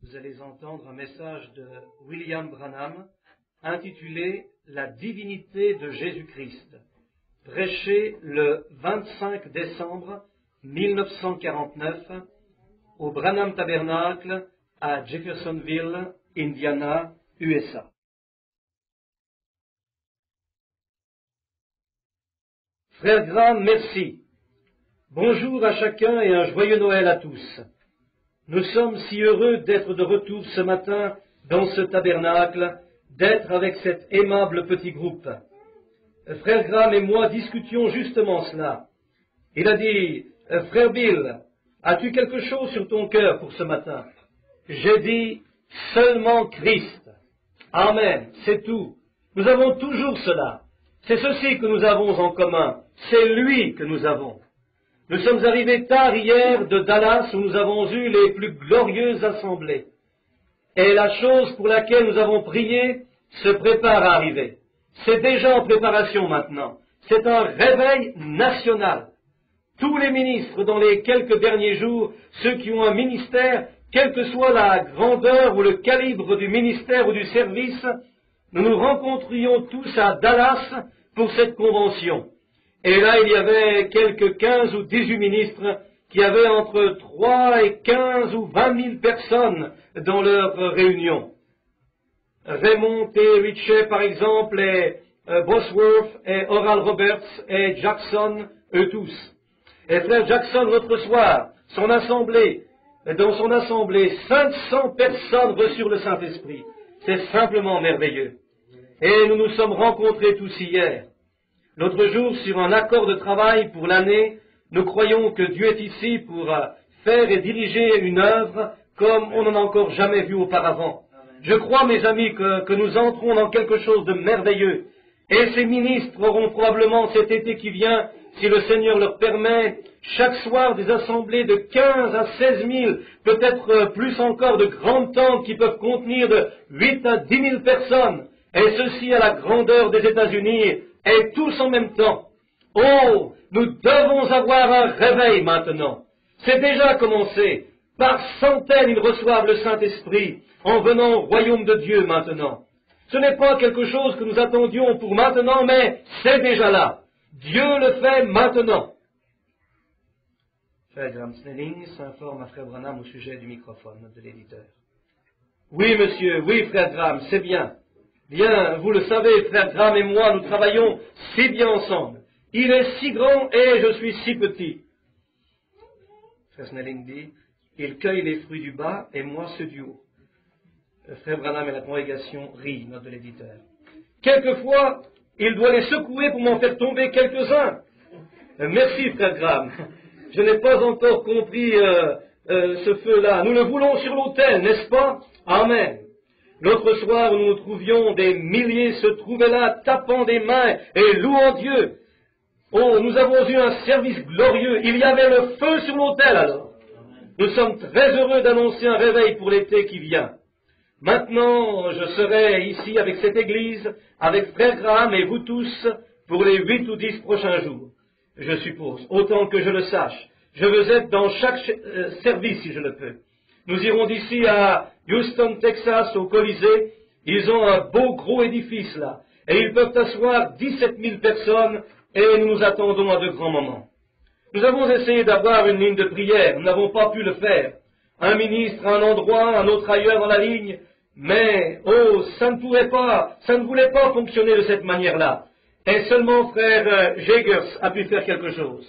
Vous allez entendre un message de William Branham intitulé « La divinité de Jésus-Christ », prêché le 25 décembre 1949 au Branham Tabernacle à Jeffersonville, Indiana, USA. Frère Graham, merci. Bonjour à chacun et un joyeux Noël à tous. Nous sommes si heureux d'être de retour ce matin dans ce tabernacle, d'être avec cet aimable petit groupe. Frère Graham et moi discutions justement cela. Il a dit, « Frère Bill, as-tu quelque chose sur ton cœur pour ce matin ?» J'ai dit, « Seulement Christ. » Amen, c'est tout. Nous avons toujours cela. C'est ceci que nous avons en commun. C'est lui que nous avons. Nous sommes arrivés tard hier de Dallas où nous avons eu les plus glorieuses assemblées. Et la chose pour laquelle nous avons prié se prépare à arriver. C'est déjà en préparation maintenant. C'est un réveil national. Tous les ministres dans les quelques derniers jours, ceux qui ont un ministère, quelle que soit la grandeur ou le calibre du ministère ou du service, nous nous rencontrions tous à Dallas pour cette convention. Et là, il y avait quelques 15 ou 18 ministres qui avaient entre 3 et 15 ou 20 000 personnes dans leur réunion. Raymond T. Ritchie, par exemple, et Bosworth, et Oral Roberts, et Jackson, eux tous. Et frère Jackson, l'autre soir, dans son assemblée, 500 personnes reçurent le Saint-Esprit. C'est simplement merveilleux. Et nous nous sommes rencontrés tous hier. L'autre jour, sur un accord de travail pour l'année, nous croyons que Dieu est ici pour faire et diriger une œuvre comme on n'en a encore jamais vu auparavant. Je crois, mes amis, que nous entrons dans quelque chose de merveilleux. Et ces ministres auront probablement cet été qui vient, si le Seigneur leur permet, chaque soir des assemblées de 15 à 16 000, peut-être plus encore de grandes tentes qui peuvent contenir de 8 à 10 000 personnes. Et ceci à la grandeur des États-Unis, et tous en même temps. Oh, nous devons avoir un réveil maintenant. C'est déjà commencé. Par centaines, ils reçoivent le Saint-Esprit en venant au royaume de Dieu maintenant. Ce n'est pas quelque chose que nous attendions pour maintenant, mais c'est déjà là. Dieu le fait maintenant. Frère Graham Snelling s'informe à Frère Branham au sujet du microphone de l'éditeur. Oui, monsieur, oui, Frère Graham, c'est bien. Bien, vous le savez, Frère Graham et moi, nous travaillons si bien ensemble. Il est si grand et je suis si petit. Frère Snelling dit, il cueille les fruits du bas et moi ceux du haut. Frère Branham et la congrégation rient, note de l'éditeur. Quelquefois, il doit les secouer pour m'en faire tomber quelques-uns. Merci, Frère Graham. Je n'ai pas encore compris ce feu-là. Nous le voulons sur l'autel, n'est-ce pas? Amen. L'autre soir, où nous nous trouvions, des milliers se trouvaient là, tapant des mains et louant Dieu. Oh, nous avons eu un service glorieux. Il y avait le feu sur l'autel alors. Nous sommes très heureux d'annoncer un réveil pour l'été qui vient. Maintenant, je serai ici avec cette église, avec Frère Graham et vous tous, pour les 8 ou 10 prochains jours, je suppose, autant que je le sache. Je veux être dans chaque service si je le peux. Nous irons d'ici à Houston, Texas, au Colisée. Ils ont un beau gros édifice là. Et ils peuvent asseoir 17 000 personnes et nous nous attendons à de grands moments. Nous avons essayé d'avoir une ligne de prière. Nous n'avons pas pu le faire. Un ministre à un endroit, un autre ailleurs dans la ligne. Mais, oh, ça ne voulait pas fonctionner de cette manière-là. Et seulement frère Jagers a pu faire quelque chose.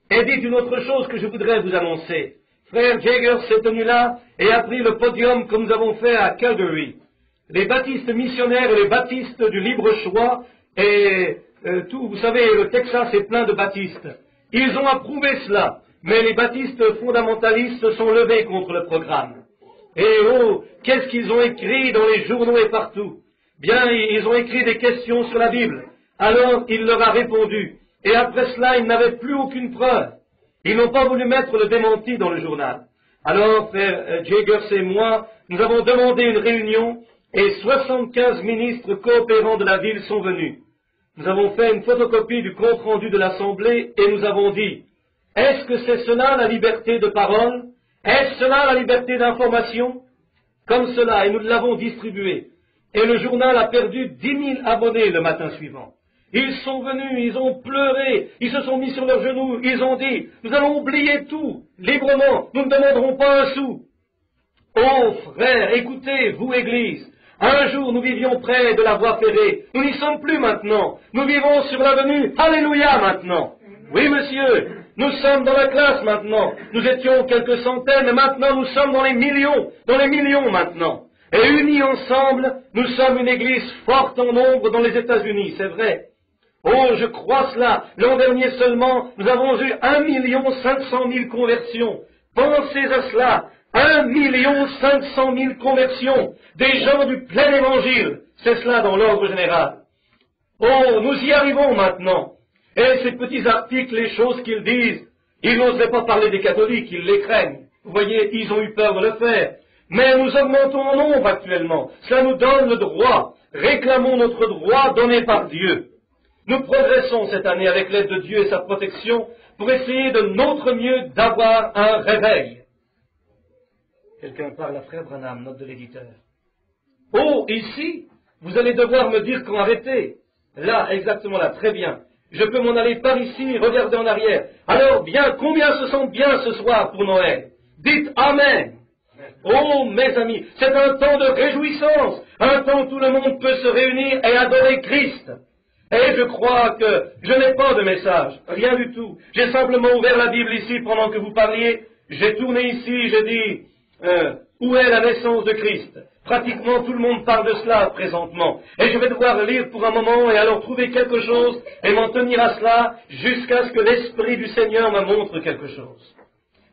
Et dites une autre chose que je voudrais vous annoncer. Frère Jagers s'est tenu là et a pris le podium comme nous avons fait à Calgary. Les baptistes missionnaires et les baptistes du libre choix et tout, vous savez, le Texas est plein de baptistes. Ils ont approuvé cela, mais les baptistes fondamentalistes se sont levés contre le programme. Et oh, qu'est-ce qu'ils ont écrit dans les journaux et partout? Bien, ils ont écrit des questions sur la Bible. Alors, il leur a répondu. Et après cela, ils n'avaient plus aucune preuve. Ils n'ont pas voulu mettre le démenti dans le journal. Alors, frère Jagers et moi, nous avons demandé une réunion et 75 ministres coopérants de la ville sont venus. Nous avons fait une photocopie du compte-rendu de l'Assemblée et nous avons dit, est-ce que c'est cela la liberté de parole? Est-ce cela la liberté d'information? comme cela, et nous l'avons distribué. Et le journal a perdu 10 000 abonnés le matin suivant. Ils sont venus, ils ont pleuré, ils se sont mis sur leurs genoux, ils ont dit, nous allons oublier tout, librement, nous ne demanderons pas un sou. Oh frères, écoutez, vous Église, un jour nous vivions près de la voie ferrée, nous n'y sommes plus maintenant, nous vivons sur l'avenue, alléluia maintenant. Oui monsieur, nous sommes dans la classe maintenant, nous étions quelques centaines, et maintenant nous sommes dans les millions maintenant. Et unis ensemble, nous sommes une église forte en nombre dans les États-Unis, c'est vrai. Oh, je crois cela. L'an dernier seulement, nous avons eu 1 500 000 conversions. Pensez à cela. 1 500 000 conversions. Des gens du plein évangile. C'est cela dans l'ordre général. Oh, nous y arrivons maintenant. Et ces petits articles, les choses qu'ils disent, ils n'oseraient pas parler des catholiques, ils les craignent. Vous voyez, ils ont eu peur de le faire. Mais nous augmentons en nombre actuellement. Cela nous donne le droit. Réclamons notre droit donné par Dieu. Nous progressons cette année avec l'aide de Dieu et sa protection pour essayer de notre mieux d'avoir un réveil. Quelqu'un parle à Frère Branham, note de l'éditeur. Oh, ici, vous allez devoir me dire quand arrêter. Là, exactement là, très bien. Je peux m'en aller par ici, regarder en arrière. Alors bien, combien se sentent bien ce soir pour Noël? Dites Amen. Oh, mes amis, c'est un temps de réjouissance, un temps où tout le monde peut se réunir et adorer Christ. Et je crois que je n'ai pas de message, rien du tout. J'ai simplement ouvert la Bible ici pendant que vous parliez. J'ai tourné ici, j'ai dit, où est la naissance de Christ? Pratiquement tout le monde parle de cela présentement. Et je vais devoir lire pour un moment et alors trouver quelque chose et m'en tenir à cela jusqu'à ce que l'Esprit du Seigneur me montre quelque chose.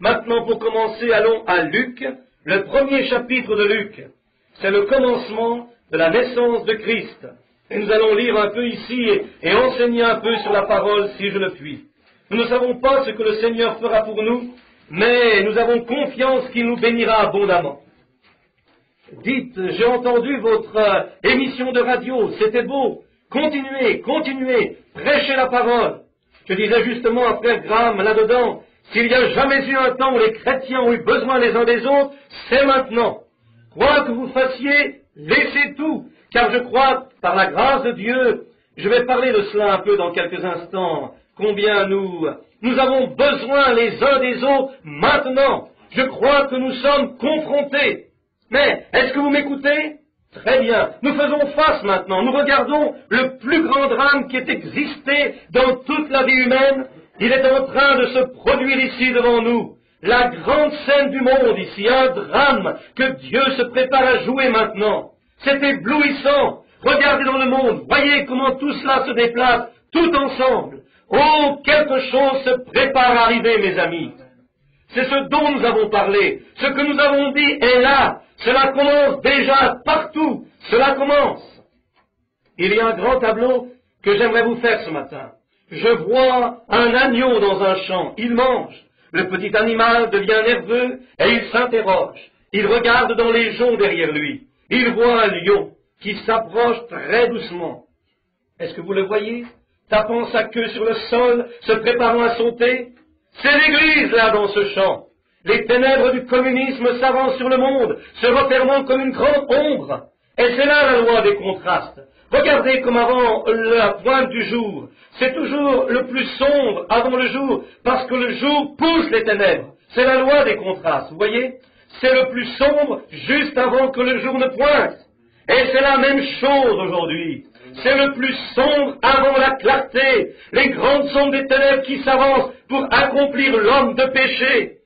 Maintenant, pour commencer, allons à Luc, le premier chapitre de Luc. C'est le commencement de la naissance de Christ. Et nous allons lire un peu ici et enseigner un peu sur la parole si je le puis. Nous ne savons pas ce que le Seigneur fera pour nous, mais nous avons confiance qu'il nous bénira abondamment. Dites, j'ai entendu votre émission de radio, c'était beau. Continuez, continuez, prêchez la parole. Je disais justement à Frère Graham là-dedans, s'il n'y a jamais eu un temps où les chrétiens ont eu besoin les uns des autres, c'est maintenant. Quoi que vous fassiez, laissez tout. Car je crois, par la grâce de Dieu, je vais parler de cela un peu dans quelques instants, combien nous avons besoin les uns des autres maintenant. Je crois que nous sommes confrontés. Mais, est-ce que vous m'écoutez? Très bien. Nous faisons face maintenant. Nous regardons le plus grand drame qui ait existé dans toute la vie humaine. Il est en train de se produire ici devant nous. La grande scène du monde ici, un drame que Dieu se prépare à jouer maintenant. C'est éblouissant. Regardez dans le monde. Voyez comment tout cela se déplace, tout ensemble. Oh, quelque chose se prépare à arriver, mes amis. C'est ce dont nous avons parlé. Ce que nous avons dit est là. Cela commence déjà partout. Cela commence. Il y a un grand tableau que j'aimerais vous faire ce matin. Je vois un agneau dans un champ. Il mange. Le petit animal devient nerveux et il s'interroge. Il regarde dans les joncs derrière lui. Il voit un lion qui s'approche très doucement. Est-ce que vous le voyez? Tapant sa queue sur le sol, se préparant à sauter. C'est l'Église là dans ce champ. Les ténèbres du communisme s'avancent sur le monde, se refermant comme une grande ombre. Et c'est là la loi des contrastes. Regardez comme avant la pointe du jour. C'est toujours le plus sombre avant le jour, parce que le jour pousse les ténèbres. C'est la loi des contrastes, vous voyez? C'est le plus sombre juste avant que le jour ne pointe. Et c'est la même chose aujourd'hui. C'est le plus sombre avant la clarté. Les grandes sombres des ténèbres qui s'avancent pour accomplir l'homme de péché.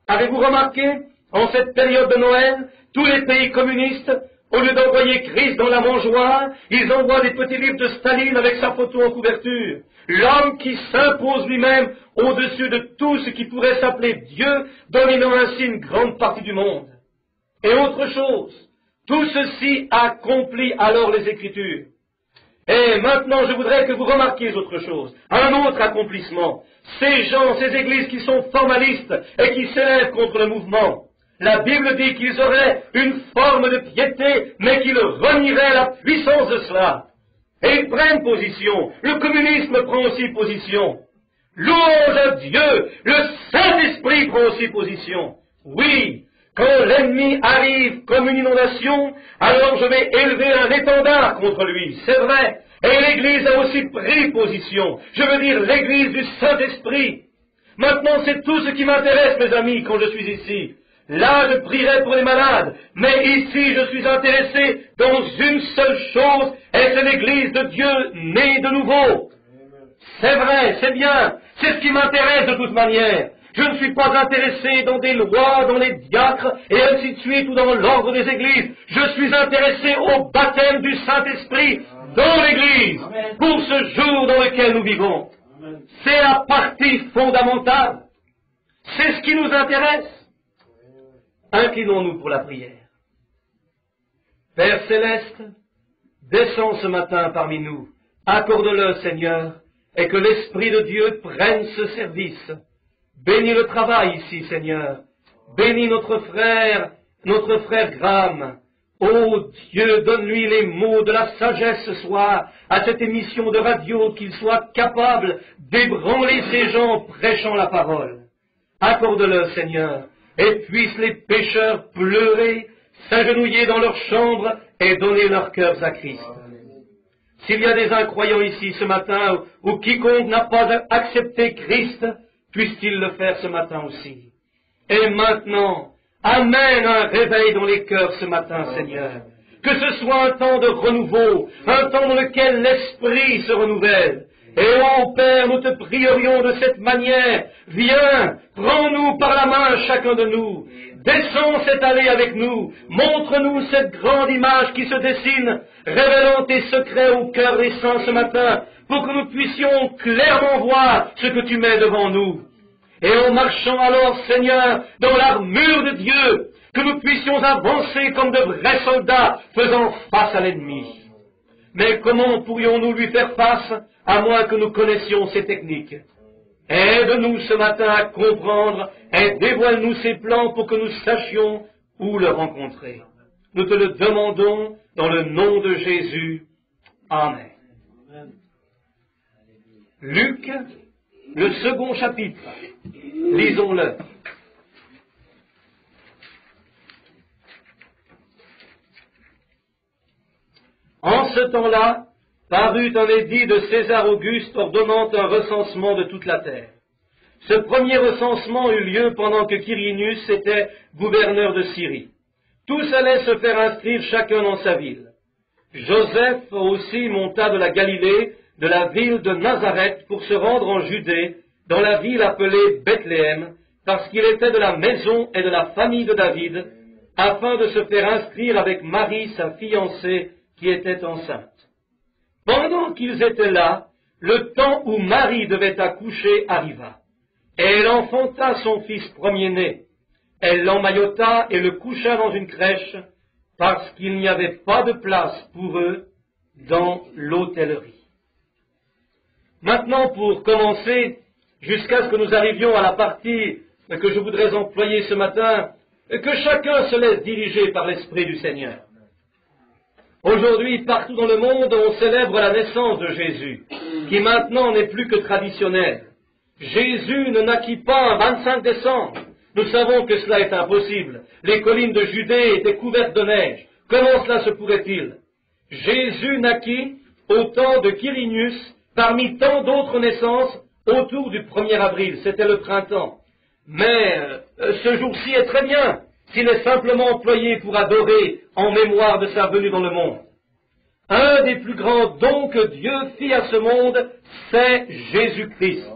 Avez-vous remarqué, en cette période de Noël, tous les pays communistes, au lieu d'envoyer Christ dans la mangeoire, ils envoient des petits livres de Staline avec sa photo en couverture. L'homme qui s'impose lui-même au-dessus de tout ce qui pourrait s'appeler Dieu, dominant ainsi une grande partie du monde. Et autre chose, tout ceci accomplit alors les Écritures. Et maintenant, je voudrais que vous remarquiez autre chose, un autre accomplissement. Ces gens, ces églises qui sont formalistes et qui s'élèvent contre le mouvement. La Bible dit qu'ils auraient une forme de piété, mais qu'ils renieraient la puissance de cela. Et ils prennent position. Le communisme prend aussi position. Louange à Dieu, le Saint-Esprit prend aussi position. Oui, Quand l'ennemi arrive comme une inondation, alors je vais élever un étendard contre lui. C'est vrai. Et l'Église a aussi pris position. Je veux dire l'Église du Saint-Esprit. Maintenant, c'est tout ce qui m'intéresse, mes amis, quand je suis ici. Là, je prierai pour les malades. Mais ici, je suis intéressé dans une seule chose, et c'est l'Église de Dieu née de nouveau. C'est vrai, c'est bien. C'est ce qui m'intéresse de toute manière. Je ne suis pas intéressé dans des lois, dans les diacres, et ainsi de suite, ou dans l'ordre des églises. Je suis intéressé au baptême du Saint-Esprit dans l'Église, pour ce jour dans lequel nous vivons. C'est la partie fondamentale. C'est ce qui nous intéresse. Inclinons-nous pour la prière. Père Céleste, descends ce matin parmi nous. Accorde-le, Seigneur, et que l'Esprit de Dieu prenne ce service. Bénis le travail ici, Seigneur. Bénis notre frère Graham. Ô Dieu, donne-lui les mots de la sagesse ce soir à cette émission de radio, qu'il soit capable d'ébranler ces gens prêchant la parole. Accorde-le, Seigneur, et puissent les pécheurs pleurer, s'agenouiller dans leur chambre et donner leurs cœurs à Christ. S'il y a des incroyants ici ce matin, ou quiconque n'a pas accepté Christ, puisse-t-il le faire ce matin aussi. Et maintenant, amène un réveil dans les cœurs ce matin, Seigneur. Que ce soit un temps de renouveau, un temps dans lequel l'Esprit se renouvelle. Et ô Père, nous te prierions de cette manière. Viens, prends-nous par la main chacun de nous. Descends cette allée avec nous. Montre-nous cette grande image qui se dessine, révélant tes secrets au cœur des saints ce matin, pour que nous puissions clairement voir ce que tu mets devant nous. Et en marchant alors, Seigneur, dans l'armure de Dieu, que nous puissions avancer comme de vrais soldats, faisant face à l'ennemi. Mais comment pourrions-nous lui faire face, à moins que nous connaissions ses techniques? Aide-nous ce matin à comprendre et dévoile-nous ses plans pour que nous sachions où le rencontrer. Nous te le demandons dans le nom de Jésus. Amen. Luc, le second chapitre. Lisons-le. En ce temps-là, parut un édit de César Auguste ordonnant un recensement de toute la terre. Ce premier recensement eut lieu pendant que Quirinius était gouverneur de Syrie. Tous allaient se faire inscrire chacun dans sa ville. Joseph aussi monta de la Galilée, de la ville de Nazareth, pour se rendre en Judée, dans la ville appelée Bethléem, parce qu'il était de la maison et de la famille de David, afin de se faire inscrire avec Marie, sa fiancée, qui était enceinte. Pendant qu'ils étaient là, le temps où Marie devait accoucher arriva, et elle enfanta son fils premier-né. Elle l'emmaillota et le coucha dans une crèche, parce qu'il n'y avait pas de place pour eux dans l'hôtellerie. Maintenant, pour commencer, jusqu'à ce que nous arrivions à la partie que je voudrais employer ce matin, que chacun se laisse diriger par l'Esprit du Seigneur. Aujourd'hui, partout dans le monde, on célèbre la naissance de Jésus, qui maintenant n'est plus que traditionnelle. Jésus ne naquit pas un 25 décembre. Nous savons que cela est impossible. Les collines de Judée étaient couvertes de neige. Comment cela se pourrait-il? Jésus naquit au temps de Quirinius, parmi tant d'autres naissances, autour du 1er avril. C'était le printemps. Mais ce jour-ci est très bien, s'il est simplement employé pour adorer en mémoire de sa venue dans le monde. Un des plus grands dons que Dieu fit à ce monde, c'est Jésus-Christ.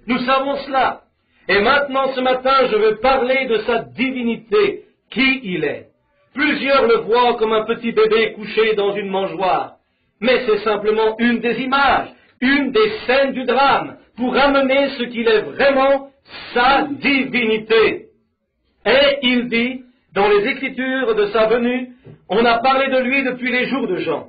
Nous savons cela. Et maintenant, ce matin, je veux parler de sa divinité, qui il est. Plusieurs le voient comme un petit bébé couché dans une mangeoire. Mais c'est simplement une des images, une des scènes du drame, pour amener ce qu'il est vraiment, sa divinité. Et il dit, dans les Écritures de sa venue, on a parlé de lui depuis les jours de Jean.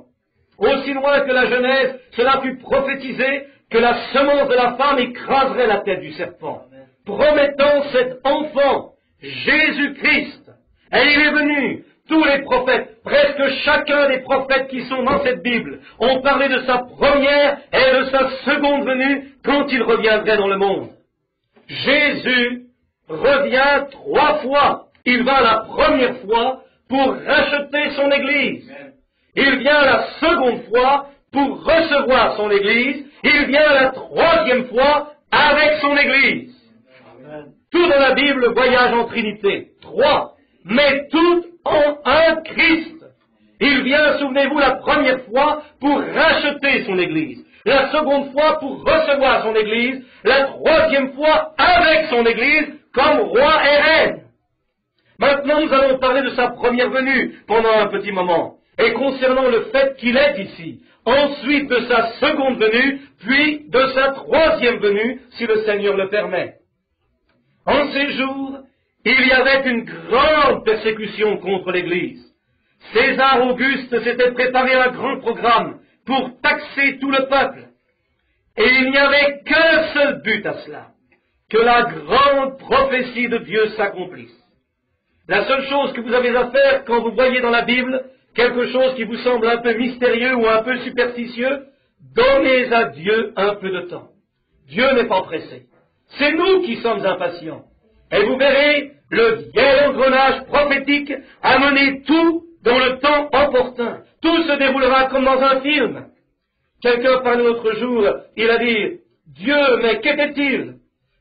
Aussi loin que la Genèse, cela fut prophétisé que la semence de la femme écraserait la tête du serpent, promettant cet enfant, Jésus-Christ. Et il est venu. Tous les prophètes, presque chacun des prophètes qui sont dans cette Bible, ont parlé de sa première et de sa seconde venue quand il reviendrait dans le monde. Jésus revient 3 fois Il va la première fois pour racheter son Église. Il vient la seconde fois pour recevoir son Église. Il vient la troisième fois avec son Église. Tout dans la Bible voyage en Trinité. 3. Mais tout en un Christ. Il vient, souvenez-vous, la première fois pour racheter son Église. La seconde fois pour recevoir son Église. La troisième fois avec son Église comme roi et reine. Maintenant, nous allons parler de sa première venue pendant un petit moment. Et concernant le fait qu'il est ici. Ensuite de sa seconde venue, puis de sa troisième venue, si le Seigneur le permet. En ces jours, il y avait une grande persécution contre l'Église. César Auguste s'était préparé un grand programme pour taxer tout le peuple. Et il n'y avait qu'un seul but à cela, que la grande prophétie de Dieu s'accomplisse. La seule chose que vous avez à faire quand vous voyez dans la Bible quelque chose qui vous semble un peu mystérieux ou un peu superstitieux, donnez à Dieu un peu de temps. Dieu n'est pas pressé. C'est nous qui sommes impatients. Et vous verrez, le vieil engrenage prophétique a mené tout dans le temps opportun. Tout se déroulera comme dans un film. Quelqu'un parlait l'autre jour, il a dit, Dieu, mais qu'était-il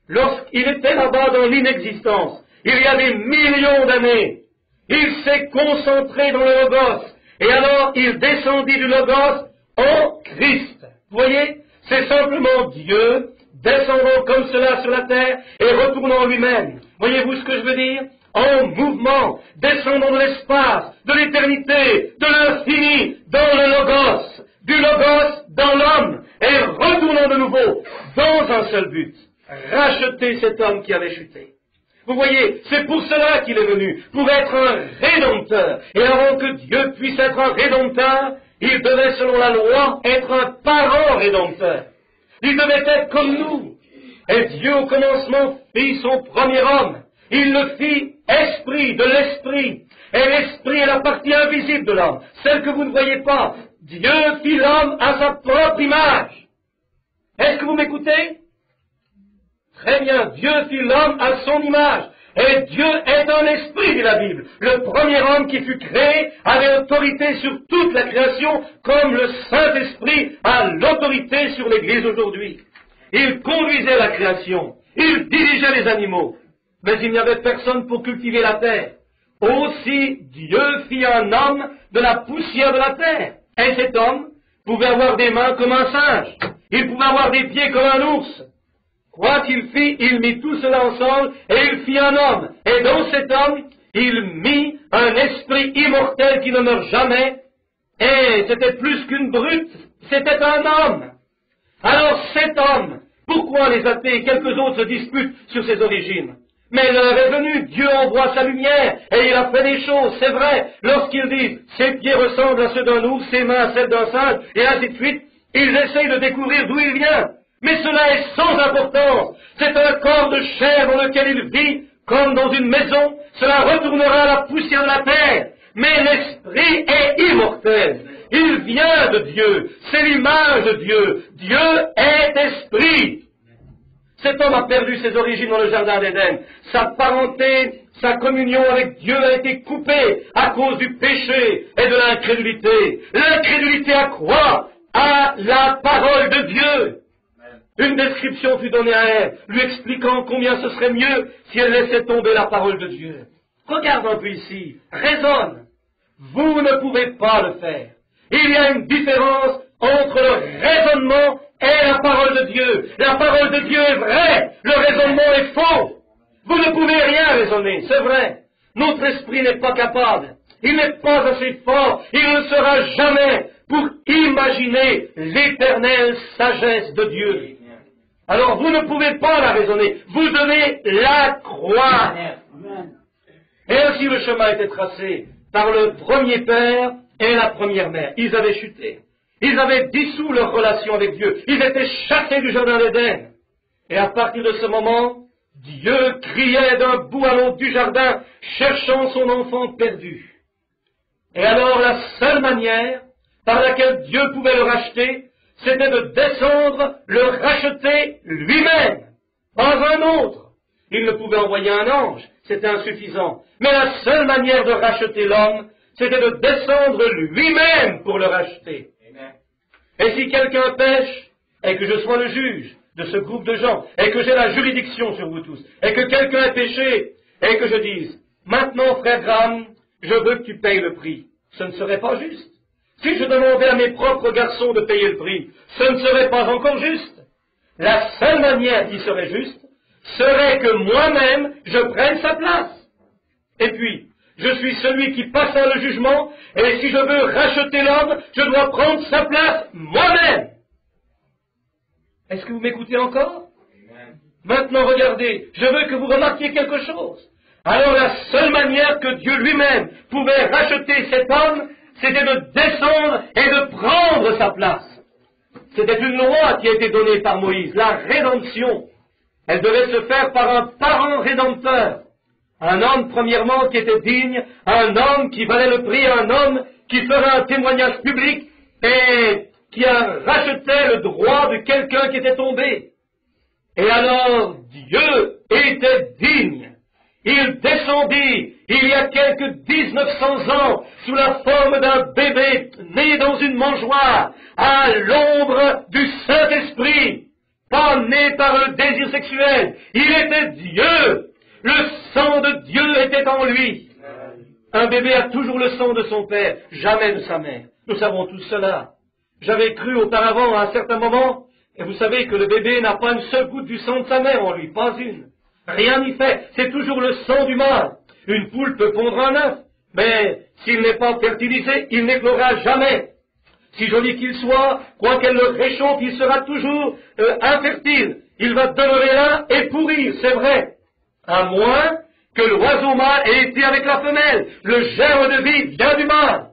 lorsqu'il était là-bas dans l'inexistence, il y a des millions d'années, il s'est concentré dans le Logos, et alors il descendit du Logos en Christ. Vous voyez, c'est simplement Dieu descendant comme cela sur la terre et retournant en lui-même. Voyez-vous ce que je veux dire? En mouvement, descendant de l'espace, de l'éternité, de l'infini, dans le Logos, du Logos dans l'homme, et retournant de nouveau dans un seul but, racheter cet homme qui avait chuté. Vous voyez, c'est pour cela qu'il est venu, pour être un rédempteur. Et avant que Dieu puisse être un rédempteur, il devait, selon la loi, être un parent rédempteur. Il devait être comme nous. Et Dieu, au commencement, fit son premier homme. Il le fit esprit de l'esprit. Et l'esprit est la partie invisible de l'homme, celle que vous ne voyez pas. Dieu fit l'homme à sa propre image. Est-ce que vous m'écoutez? Très bien, Dieu fit l'homme à son image. Et Dieu est un esprit, dit la Bible. Le premier homme qui fut créé avait autorité sur toute la création, comme le Saint-Esprit a l'autorité sur l'Église aujourd'hui. Il conduisait la création, il dirigeait les animaux, mais il n'y avait personne pour cultiver la terre. Aussi, Dieu fit un homme de la poussière de la terre. Et cet homme pouvait avoir des mains comme un singe, il pouvait avoir des pieds comme un ours. Quoi qu'il fit, il mit tout cela ensemble et il fit un homme. Et dans cet homme, il mit un esprit immortel qui ne meurt jamais. Et c'était plus qu'une brute, c'était un homme. Alors cet homme, pourquoi les athées et quelques autres se disputent sur ses origines? Mais l'heure est venue, Dieu envoie sa lumière, et il a fait des choses, c'est vrai. Lorsqu'ils disent, ses pieds ressemblent à ceux d'un ours, ses mains à celles d'un singe, et ainsi de suite, ils essayent de découvrir d'où il vient. Mais cela est sans importance. C'est un corps de chair dans lequel il vit, comme dans une maison. Cela retournera à la poussière de la terre. Mais l'esprit est immortel. Il vient de Dieu. C'est l'image de Dieu. Dieu est esprit. Cet homme a perdu ses origines dans le jardin d'Éden. Sa parenté, sa communion avec Dieu a été coupée à cause du péché et de l'incrédulité. L'incrédulité à quoi? À la parole de Dieu. Une description fut donnée à Ève, lui expliquant combien ce serait mieux si elle laissait tomber la parole de Dieu. Regarde un peu ici, raisonne. Vous ne pouvez pas le faire. Il y a une différence entre le raisonnement et la parole de Dieu. La parole de Dieu est vraie, le raisonnement est faux. Vous ne pouvez rien raisonner, c'est vrai. Notre esprit n'est pas capable. Il n'est pas assez fort, il ne sera jamais pour imaginer l'éternelle sagesse de Dieu. Alors vous ne pouvez pas la raisonner, vous devez la croire. Et ainsi le chemin était tracé par le premier père et la première mère. Ils avaient chuté, ils avaient dissous leur relation avec Dieu, ils étaient chassés du jardin d'Éden. Et à partir de ce moment, Dieu criait d'un bout à l'autre du jardin, cherchant son enfant perdu. Et alors la seule manière par laquelle Dieu pouvait le racheter, c'était de descendre, le racheter lui-même, pas un autre. Il ne pouvait envoyer un ange, c'était insuffisant. Mais la seule manière de racheter l'homme, c'était de descendre lui-même pour le racheter. Et si quelqu'un pêche, et que je sois le juge de ce groupe de gens, et que j'ai la juridiction sur vous tous, et que quelqu'un ait péché, et que je dise, maintenant frère Graham, je veux que tu payes le prix, ce ne serait pas juste. Si je demandais à mes propres garçons de payer le prix, ce ne serait pas encore juste. La seule manière qui serait juste, serait que moi-même, je prenne sa place. Et puis, je suis celui qui passera le jugement, et si je veux racheter l'homme, je dois prendre sa place moi-même. Est-ce que vous m'écoutez encore? Maintenant, regardez, je veux que vous remarquiez quelque chose. Alors, la seule manière que Dieu lui-même pouvait racheter cet homme, c'était de descendre et de prendre sa place. C'était une loi qui a été donnée par Moïse, la rédemption. Elle devait se faire par un parent rédempteur. Un homme, premièrement, qui était digne, un homme qui valait le prix, un homme qui ferait un témoignage public et qui rachetait le droit de quelqu'un qui était tombé. Et alors, Dieu était digne. Il descendit, il y a quelques 1900 ans, sous la forme d'un bébé né dans une mangeoire, à l'ombre du Saint-Esprit, pas né par le désir sexuel. Il était Dieu. Le sang de Dieu était en lui. Un bébé a toujours le sang de son père, jamais de sa mère. Nous savons tous cela. J'avais cru auparavant à un certain moment, et vous savez que le bébé n'a pas une seule goutte du sang de sa mère en lui, pas une. Rien n'y fait, c'est toujours le sang du mâle. Une poule peut pondre un œuf, mais s'il n'est pas fertilisé, il n'éclora jamais. Si joli qu'il soit, quoiqu'elle le réchauffe, il sera toujours infertile. Il va demeurer là et pourrir, c'est vrai. À moins que l'oiseau mâle ait été avec la femelle. Le germe de vie vient du mâle.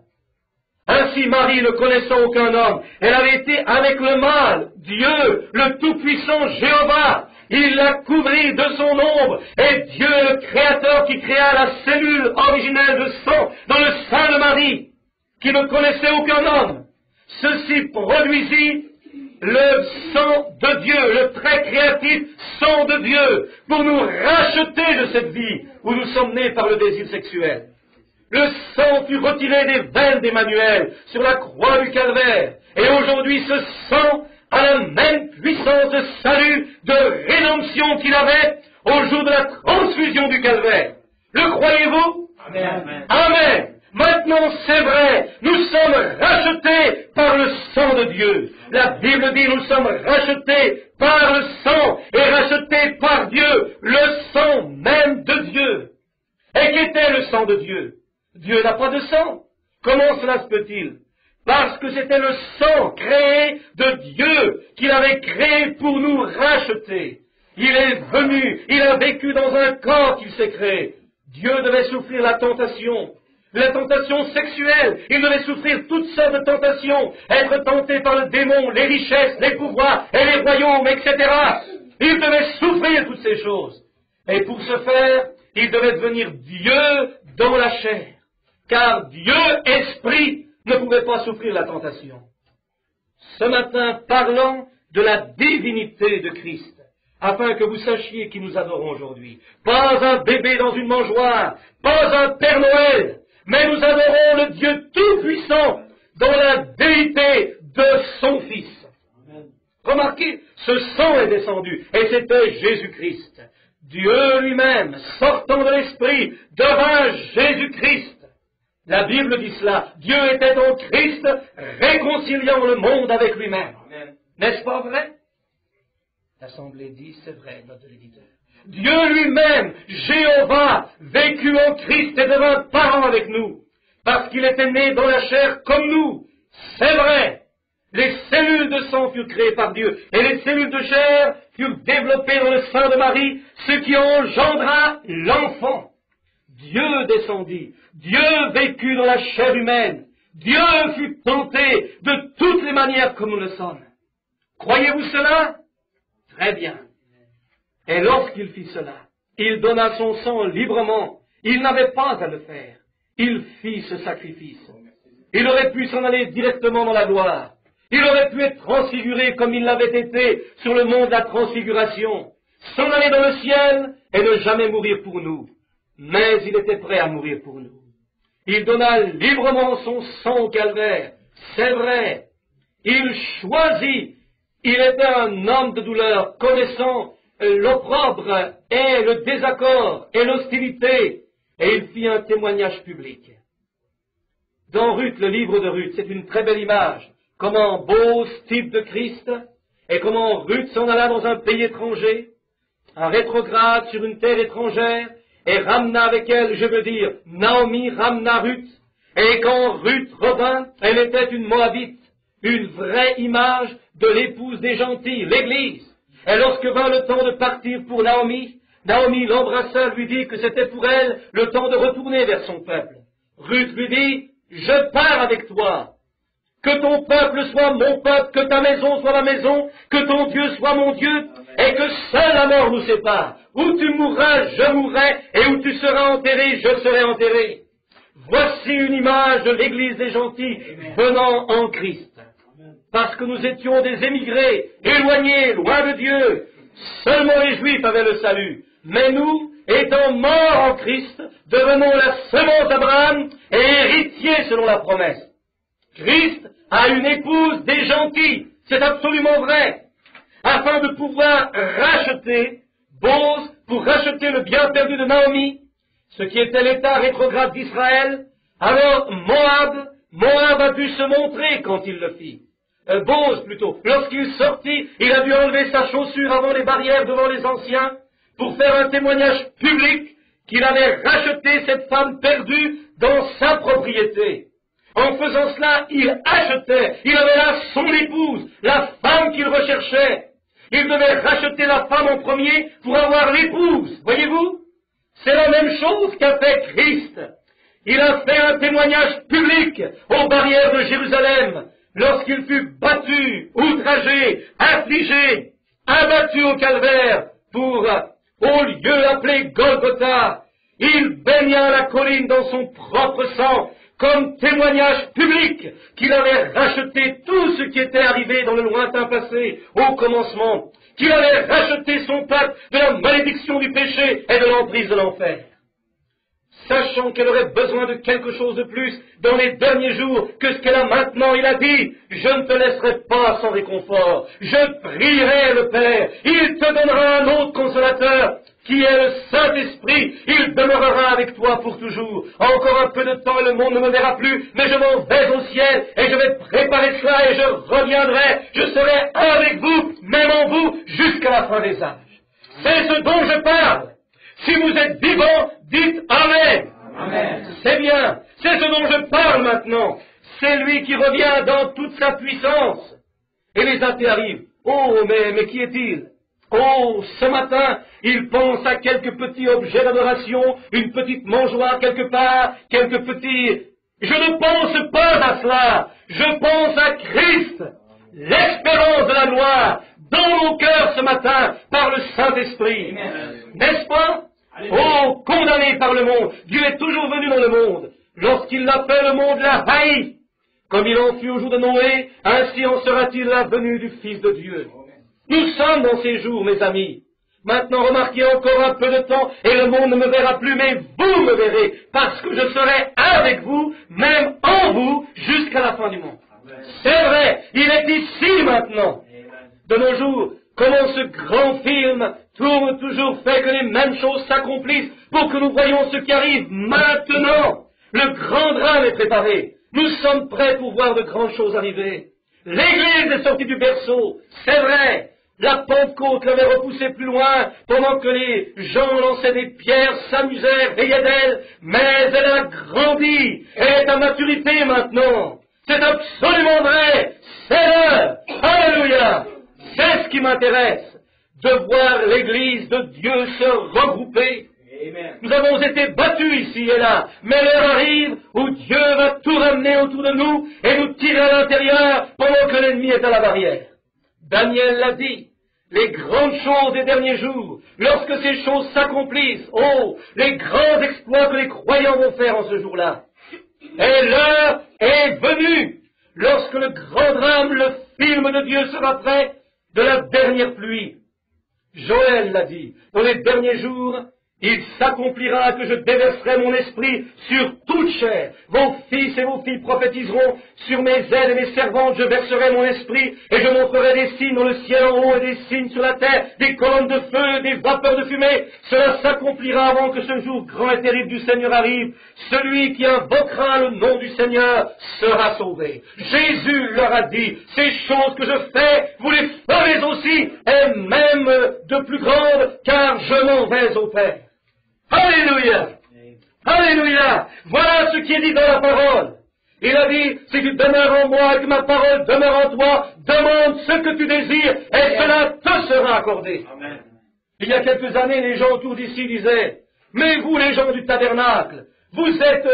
Ainsi, Marie, ne connaissant aucun homme, elle avait été avec le mâle, Dieu, le Tout-Puissant Jéhovah. Il la couvrit de son ombre, et Dieu, le Créateur qui créa la cellule originelle de sang dans le sein de Marie, qui ne connaissait aucun homme. Ceci produisit le sang de Dieu, le très créatif sang de Dieu, pour nous racheter de cette vie où nous sommes nés par le désir sexuel. Le sang fut retiré des veines d'Emmanuel sur la croix du Calvaire, et aujourd'hui ce sang a la même puissance de salut, de rédemption qu'il avait au jour de la transfusion du Calvaire. Le croyez-vous? Amen. Amen. Maintenant, c'est vrai, nous sommes rachetés par le sang de Dieu. La Bible dit nous sommes rachetés par le sang et rachetés par Dieu, le sang même de Dieu. Et qu'était le sang de Dieu? Dieu n'a pas de sang. Comment cela se peut-il? Parce que c'était le sang créé de Dieu qu'il avait créé pour nous racheter. Il est venu, il a vécu dans un corps qu'il s'est créé. Dieu devait souffrir la tentation sexuelle, il devait souffrir toutes sortes de tentations, être tenté par le démon, les richesses, les pouvoirs et les royaumes, etc. Il devait souffrir toutes ces choses. Et pour ce faire, il devait devenir Dieu dans la chair. Car Dieu, esprit, ne pouvait pas souffrir la tentation. Ce matin, parlons de la divinité de Christ, afin que vous sachiez qui nous adorons aujourd'hui. Pas un bébé dans une mangeoire, pas un Père Noël, mais nous adorons le Dieu Tout-Puissant dans la déité de son Fils. Amen. Remarquez, ce sang est descendu, et c'était Jésus-Christ. Dieu lui-même, sortant de l'Esprit, devint Jésus-Christ. La Bible dit cela. Dieu était en Christ, réconciliant le monde avec lui-même. N'est-ce pas vrai? L'Assemblée dit, c'est vrai, notre éditeur. Dieu lui-même, Jéhovah, vécut en Christ et devint parent avec nous, parce qu'il était né dans la chair comme nous. C'est vrai. Les cellules de sang furent créées par Dieu, et les cellules de chair furent développées dans le sein de Marie, ce qui engendra l'enfant. Dieu descendit, Dieu vécut dans la chair humaine, Dieu fut tenté de toutes les manières comme nous le sommes. Croyez-vous cela? Très bien. Et lorsqu'il fit cela, il donna son sang librement. Il n'avait pas à le faire. Il fit ce sacrifice. Il aurait pu s'en aller directement dans la gloire. Il aurait pu être transfiguré comme il l'avait été sur le mont de la transfiguration. s'en aller dans le ciel et ne jamais mourir pour nous. Mais il était prêt à mourir pour nous. Il donna librement son sang au calvaire. C'est vrai. Il choisit. Il était un homme de douleur, connaissant l'opprobre et le désaccord et l'hostilité. Et il fit un témoignage public. Dans Ruth, le livre de Ruth, c'est une très belle image. Comment Bose, type de Christ, et comment Ruth s'en alla dans un pays étranger, un rétrograde sur une terre étrangère, et ramena avec elle, je veux dire, Naomi ramena Ruth, et quand Ruth revint, elle était une Moabite, une vraie image de l'épouse des gentils, l'Église. Et lorsque vint le temps de partir pour Naomi, Naomi l'embrassa, lui dit que c'était pour elle le temps de retourner vers son peuple. Ruth lui dit, je pars avec toi. Que ton peuple soit mon peuple, que ta maison soit ma maison, que ton Dieu soit mon Dieu, et que seule la mort nous sépare. Où tu mourras, je mourrai, et où tu seras enterré, je serai enterré. Voici une image de l'Église des gentils venant en Christ. Parce que nous étions des émigrés, éloignés, loin de Dieu. Seulement les Juifs avaient le salut. Mais nous, étant morts en Christ, devenons la semence d'Abraham et héritiers selon la promesse. Christ a une épouse des gentils, c'est absolument vrai, afin de pouvoir racheter, Bose, pour racheter le bien perdu de Naomi, ce qui était l'état rétrograde d'Israël. Alors Moab a dû se montrer quand il le fit. Bose plutôt, lorsqu'il sortit, il a dû enlever sa chaussure avant les barrières devant les anciens, pour faire un témoignage public qu'il avait racheté cette femme perdue dans sa propriété. En faisant cela, il achetait, il avait là son épouse, la femme qu'il recherchait. Il devait racheter la femme en premier pour avoir l'épouse, voyez-vous? C'est la même chose qu'a fait Christ. Il a fait un témoignage public aux barrières de Jérusalem, lorsqu'il fut battu, outragé, affligé, abattu au calvaire pour, au lieu appelé Golgotha, il baigna la colline dans son propre sang, comme témoignage public qu'il avait racheté tout ce qui était arrivé dans le lointain passé, au commencement, qu'il avait racheté son peuple de la malédiction du péché et de l'emprise de l'enfer. Sachant qu'elle aurait besoin de quelque chose de plus dans les derniers jours que ce qu'elle a maintenant, il a dit, je ne te laisserai pas sans réconfort, je prierai le Père, il te donnera un autre consolateur, qui est le Saint-Esprit, il demeurera avec toi pour toujours. Encore un peu de temps et le monde ne me verra plus, mais je m'en vais au ciel et je vais préparer cela et je reviendrai, je serai avec vous, même en vous, jusqu'à la fin des âges. C'est ce dont je parle. Si vous êtes vivants, dites Amen. Amen. C'est bien. C'est ce dont je parle maintenant. C'est lui qui revient dans toute sa puissance. Et les athées arrivent. Oh, mais qui est-il? Oh, ce matin, il pense à quelques petits objets d'adoration, une petite mangeoire quelque part, quelques petits... Je ne pense pas à cela. Je pense à Christ, l'espérance de la gloire, dans mon cœur ce matin, par le Saint-Esprit. N'est-ce pas? Oh, condamné par le monde, Dieu est toujours venu dans le monde. Lorsqu'il l'a fait, le monde l'a haï. Comme il en fut au jour de Noé, ainsi en sera-t-il la venue du Fils de Dieu. Nous sommes dans ces jours, mes amis. Maintenant, remarquez encore un peu de temps, et le monde ne me verra plus, mais vous me verrez, parce que je serai avec vous, même en vous, jusqu'à la fin du monde. C'est vrai, il est ici maintenant. De nos jours, comment ce grand film tourne toujours, fait que les mêmes choses s'accomplissent pour que nous voyions ce qui arrive maintenant. Le grand drame est préparé. Nous sommes prêts pour voir de grandes choses arriver. L'Église est sortie du berceau, c'est vrai. La Pentecôte l'avait repoussée plus loin, pendant que les gens lançaient des pierres, s'amusaient, riaient d'elle, mais elle a grandi, elle est à maturité maintenant. C'est absolument vrai, c'est l'heure. Alléluia. C'est ce qui m'intéresse, de voir l'Église de Dieu se regrouper. Amen. Nous avons été battus ici et là, mais l'heure arrive où Dieu va tout ramener autour de nous et nous tirer à l'intérieur pendant que l'ennemi est à la barrière. Daniel l'a dit, les grandes choses des derniers jours, lorsque ces choses s'accomplissent, oh, les grands exploits que les croyants vont faire en ce jour-là. Et l'heure est venue, lorsque le grand drame, le film de Dieu sera prêt, de la dernière pluie. Joël l'a dit, dans les derniers jours, il s'accomplira que je déverserai mon esprit sur toute chair. Vos fils et vos filles prophétiseront, sur mes aides et mes servantes je verserai mon esprit, et je montrerai des signes dans le ciel en haut et des signes sur la terre, des colonnes de feu, des vapeurs de fumée. Cela s'accomplira avant que ce jour grand et terrible du Seigneur arrive. Celui qui invoquera le nom du Seigneur sera sauvé. Jésus leur a dit, ces choses que je fais, vous les ferez aussi, et même de plus grandes, car je m'en vais au Père. Alléluia! Alléluia! Voilà ce qui est dit dans la parole. Il a dit, si tu demeures en moi et que ma parole demeure en toi, demande ce que tu désires et cela te sera accordé. Amen. Il y a quelques années, les gens autour d'ici disaient, mais vous les gens du tabernacle, vous êtes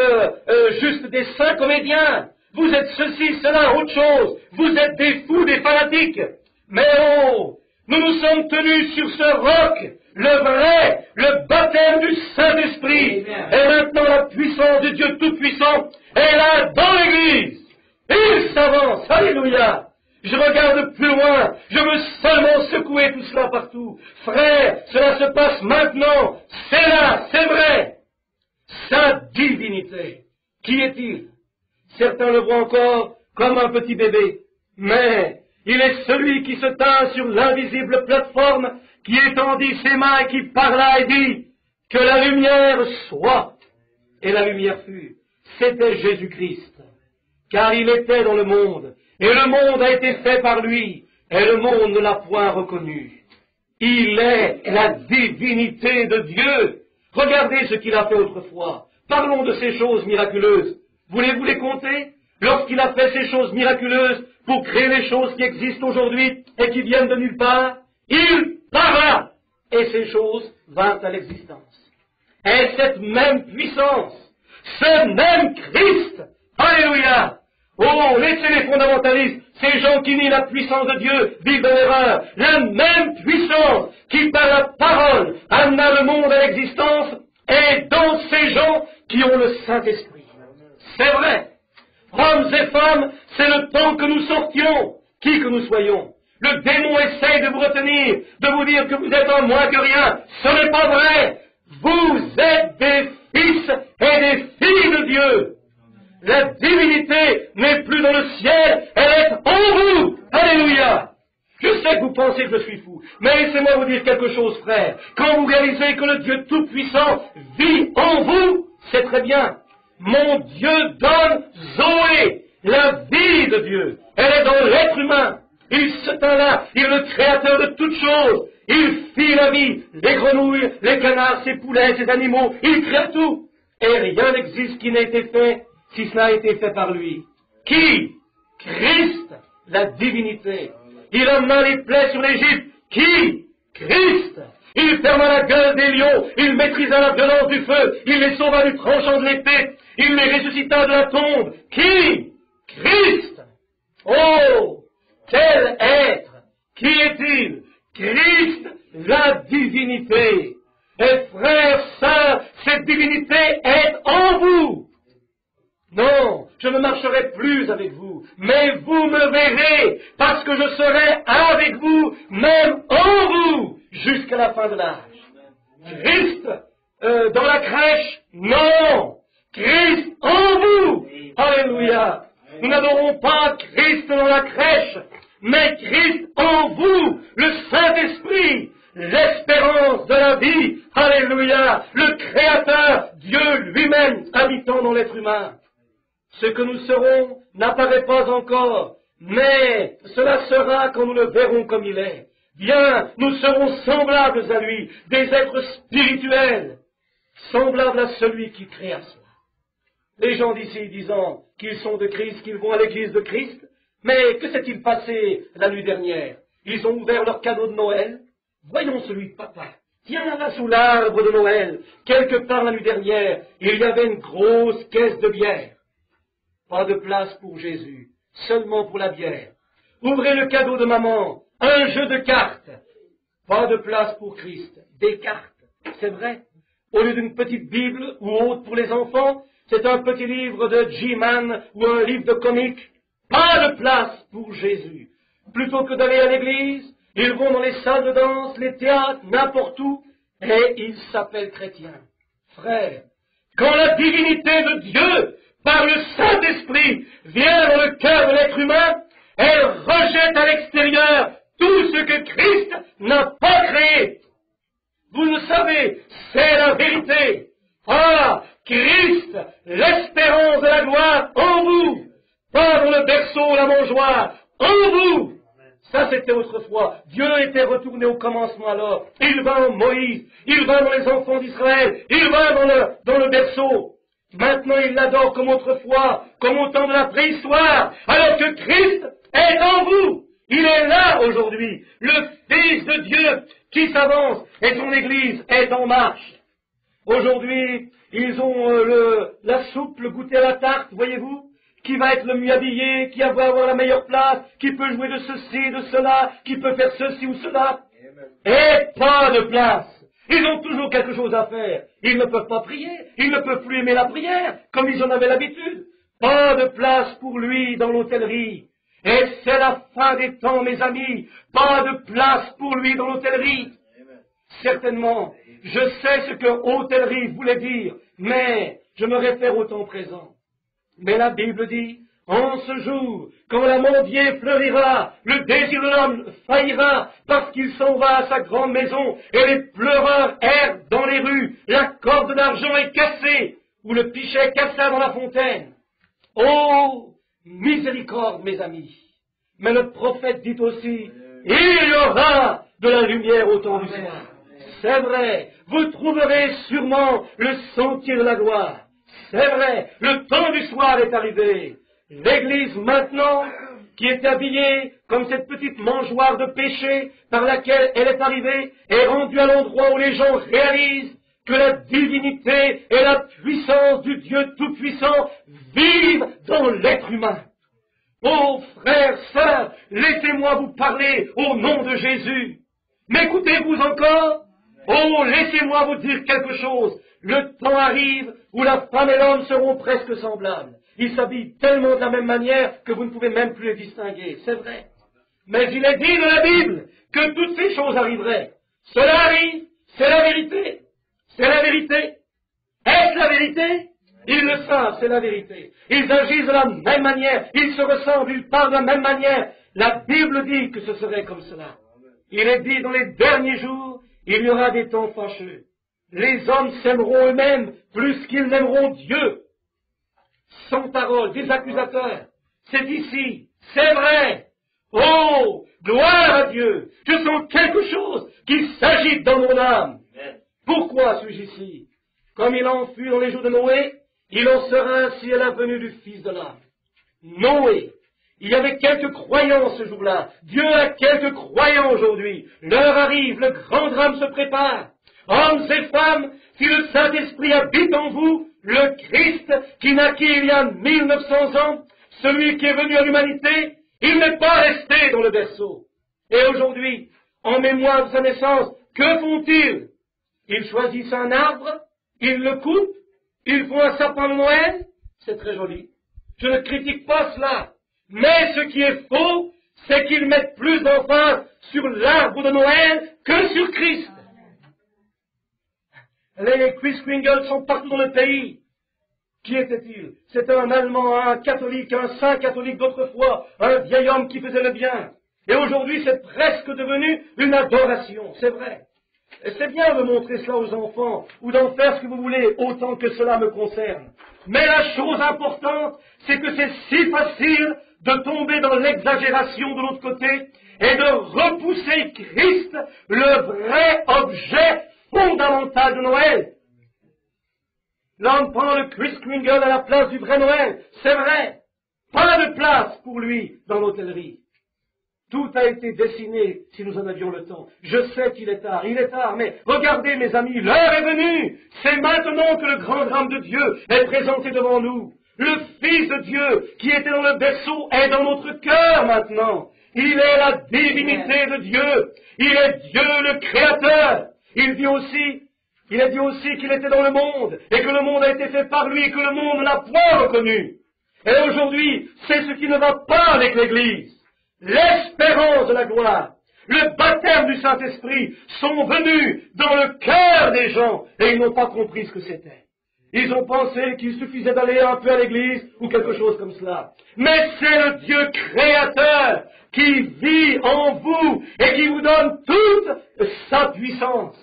juste des saints comédiens, vous êtes ceci, cela, autre chose, vous êtes des fous, des fanatiques. Mais oh, nous nous sommes tenus sur ce roc, le vrai, le baptême du Saint-Esprit. Et maintenant la puissance de Dieu Tout-Puissant est là dans l'Église. Il s'avance, alléluia. Je regarde plus loin, je veux seulement secouer tout cela partout. Frère, cela se passe maintenant, c'est là, c'est vrai. Sa divinité, qui est-il? Certains le voient encore comme un petit bébé, mais il est celui qui se tint sur l'invisible plateforme, qui étendit ses mains et qui parla et dit que la lumière soit. Et la lumière fut. C'était Jésus-Christ. Car il était dans le monde, et le monde a été fait par lui, et le monde ne l'a point reconnu. Il est la divinité de Dieu. Regardez ce qu'il a fait autrefois. Parlons de ces choses miraculeuses. Voulez-vous les compter? Lorsqu'il a fait ces choses miraculeuses pour créer les choses qui existent aujourd'hui et qui viennent de nulle part, il parla, et ces choses vinrent à l'existence. Et cette même puissance, ce même Christ, alléluia, oh, laissez les fondamentalistes, ces gens qui nient la puissance de Dieu, vivent dans l'erreur, la même puissance qui par la parole amena le monde à l'existence est dans ces gens qui ont le Saint-Esprit. C'est vrai. Hommes et femmes, c'est le temps que nous sortions, qui que nous soyons. Le démon essaye de vous retenir, de vous dire que vous êtes en moins que rien. Ce n'est pas vrai. Vous êtes des fils et des filles de Dieu. La divinité n'est plus dans le ciel, elle est en vous. Alléluia. Je sais que vous pensez que je suis fou, mais laissez-moi vous dire quelque chose, frère. Quand vous réalisez que le Dieu Tout-Puissant vit en vous, c'est très bien. Mon Dieu donne Zoé, la vie de Dieu. Elle est dans l'être humain. Il se tint là, il est le créateur de toutes choses. Il fit la vie, les grenouilles, les canards, ses poulets, ses animaux, il crée tout. Et rien n'existe qui n'ait été fait si cela a été fait par lui. Qui? Christ, la divinité. Il amena les plaies sur l'Égypte. Qui? Christ. Il ferma la gueule des lions, il maîtrisa la violence du feu, il les sauva du tranchant de l'épée, il les ressuscita de la tombe. Qui? Christ. Oh, quel être! Qui est-il? Christ, la divinité. Et frères, sœurs, cette divinité est en vous. Non, je ne marcherai plus avec vous, mais vous me verrez, parce que je serai avec vous, même en vous, jusqu'à la fin de l'âge. Christ, dans la crèche, non. Christ en vous. Alléluia. Nous n'adorons pas Christ dans la crèche, mais Christ en vous, le Saint-Esprit, l'espérance de la vie. Alléluia. Le Créateur, Dieu lui-même, habitant dans l'être humain. Ce que nous serons n'apparaît pas encore, mais cela sera quand nous le verrons comme il est. Bien, nous serons semblables à lui, des êtres spirituels, semblables à celui qui créa cela. Les gens d'ici disant qu'ils sont de Christ, qu'ils vont à l'église de Christ, mais que s'est-il passé la nuit dernière? Ils ont ouvert leur cadeau de Noël. Voyons celui de papa. Tiens là sous l'arbre de Noël, quelque part la nuit dernière, il y avait une grosse caisse de bière. Pas de place pour Jésus, seulement pour la bière. Ouvrez le cadeau de maman, un jeu de cartes. Pas de place pour Christ, des cartes, c'est vrai. Au lieu d'une petite Bible ou autre pour les enfants, c'est un petit livre de G-Man ou un livre de comique. Pas de place pour Jésus. Plutôt que d'aller à l'église, ils vont dans les salles de danse, les théâtres, n'importe où, et ils s'appellent chrétiens. Frères, quand la divinité de Dieu, par le Saint-Esprit, vient dans le cœur de l'être humain, elle rejette à l'extérieur tout ce que Christ n'a pas créé. Vous le savez, c'est la vérité. Ah, Christ, l'espérance de la gloire en vous, pas dans le berceau, la mangeoire, en vous. Ça, c'était autrefois. Dieu était retourné au commencement alors. Il va en Moïse, il va dans les enfants d'Israël, il va dans le berceau. Maintenant, il l'adore comme autrefois, comme au temps de la préhistoire, alors que Christ est en vous. Il est là aujourd'hui, le Fils de Dieu qui s'avance, et son Église est en marche. Aujourd'hui, ils ont la soupe, le goûter à la tarte, voyez-vous, qui va être le mieux habillé, qui va avoir la meilleure place, qui peut jouer de ceci, de cela, qui peut faire ceci ou cela. Et pas de place. Ils ont toujours quelque chose à faire. Ils ne peuvent pas prier, ils ne peuvent plus aimer la prière, comme ils en avaient l'habitude. Pas de place pour lui dans l'hôtellerie. Et c'est la fin des temps, mes amis. Pas de place pour lui dans l'hôtellerie. Certainement, je sais ce que hôtellerie voulait dire, mais je me réfère au temps présent. Mais la Bible dit, en ce jour, quand l'amandier fleurira, le désir de l'homme faillira, parce qu'il s'en va à sa grande maison, et les pleureurs errent dans les rues, la corde d'argent est cassée, ou le pichet cassa dans la fontaine. Oh, miséricorde, mes amis. Mais le prophète dit aussi, il y aura de la lumière au temps du soir. C'est vrai, vous trouverez sûrement le sentier de la gloire. C'est vrai, le temps du soir est arrivé. L'Église maintenant, qui est habillée comme cette petite mangeoire de péché par laquelle elle est arrivée, est rendue à l'endroit où les gens réalisent que la divinité et la puissance du Dieu Tout-Puissant vivent dans l'être humain. Oh, frères, sœurs, laissez-moi vous parler au nom de Jésus. M'écoutez-vous encore? Oh, laissez-moi vous dire quelque chose. Le temps arrive où la femme et l'homme seront presque semblables. Ils s'habillent tellement de la même manière que vous ne pouvez même plus les distinguer. C'est vrai. Mais il est dit dans la Bible que toutes ces choses arriveraient. Cela arrive, c'est la vérité. C'est la vérité. Est-ce la vérité? Ils le savent, c'est la vérité. Ils agissent de la même manière, ils se ressemblent, ils parlent de la même manière. La Bible dit que ce serait comme cela. Il est dit dans les derniers jours, il y aura des temps fâcheux. Les hommes s'aimeront eux-mêmes plus qu'ils n'aimeront Dieu. Sans parole, des accusateurs. C'est ici, c'est vrai. Oh, gloire à Dieu. Je sens quelque chose qui s'agite dans mon âme. Pourquoi suis-je ici? Comme il en fut dans les jours de Noé, il en sera ainsi à la venue du Fils de l'homme. Noé, il y avait quelques croyants ce jour-là. Dieu a quelques croyants aujourd'hui. L'heure arrive, le grand drame se prépare. Hommes et femmes, si le Saint-Esprit habite en vous, le Christ qui naquit il y a 1900 ans, celui qui est venu à l'humanité, il n'est pas resté dans le berceau. Et aujourd'hui, en mémoire de sa naissance, que font-ils? Ils choisissent un arbre, ils le coupent, ils font un sapin de Noël, c'est très joli. Je ne critique pas cela. Mais ce qui est faux, c'est qu'ils mettent plus d'emphase sur l'arbre de Noël que sur Christ. Les Kris Kringle sont partout dans le pays. Qui était-il? C'était un Allemand, un catholique, un saint catholique d'autrefois, un vieil homme qui faisait le bien. Et aujourd'hui, c'est presque devenu une adoration, c'est vrai. Et c'est bien de montrer cela aux enfants, ou d'en faire ce que vous voulez, autant que cela me concerne. Mais la chose importante, c'est que c'est si facile de tomber dans l'exagération de l'autre côté, et de repousser Christ, le vrai objet fondamental de Noël. L'homme prend le Kris Kringle à la place du vrai Noël, c'est vrai. Pas de place pour lui dans l'hôtellerie. Tout a été dessiné si nous en avions le temps. Je sais qu'il est tard, mais regardez mes amis, l'heure est venue. C'est maintenant que le grand drame de Dieu est présenté devant nous. Le Fils de Dieu qui était dans le berceau est dans notre cœur maintenant. Il est la divinité de Dieu. Il est Dieu le Créateur. Il a dit aussi qu'il était dans le monde et que le monde a été fait par lui et que le monde ne l'a point reconnu. Et aujourd'hui, c'est ce qui ne va pas avec l'Église. L'espérance de la gloire, le baptême du Saint-Esprit sont venus dans le cœur des gens et ils n'ont pas compris ce que c'était. Ils ont pensé qu'il suffisait d'aller un peu à l'église ou quelque chose comme cela. Mais c'est le Dieu créateur qui vit en vous et qui vous donne toute sa puissance.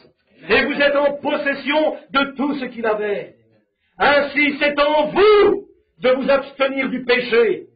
Et vous êtes en possession de tout ce qu'il avait. Ainsi, c'est en vous de vous abstenir du péché.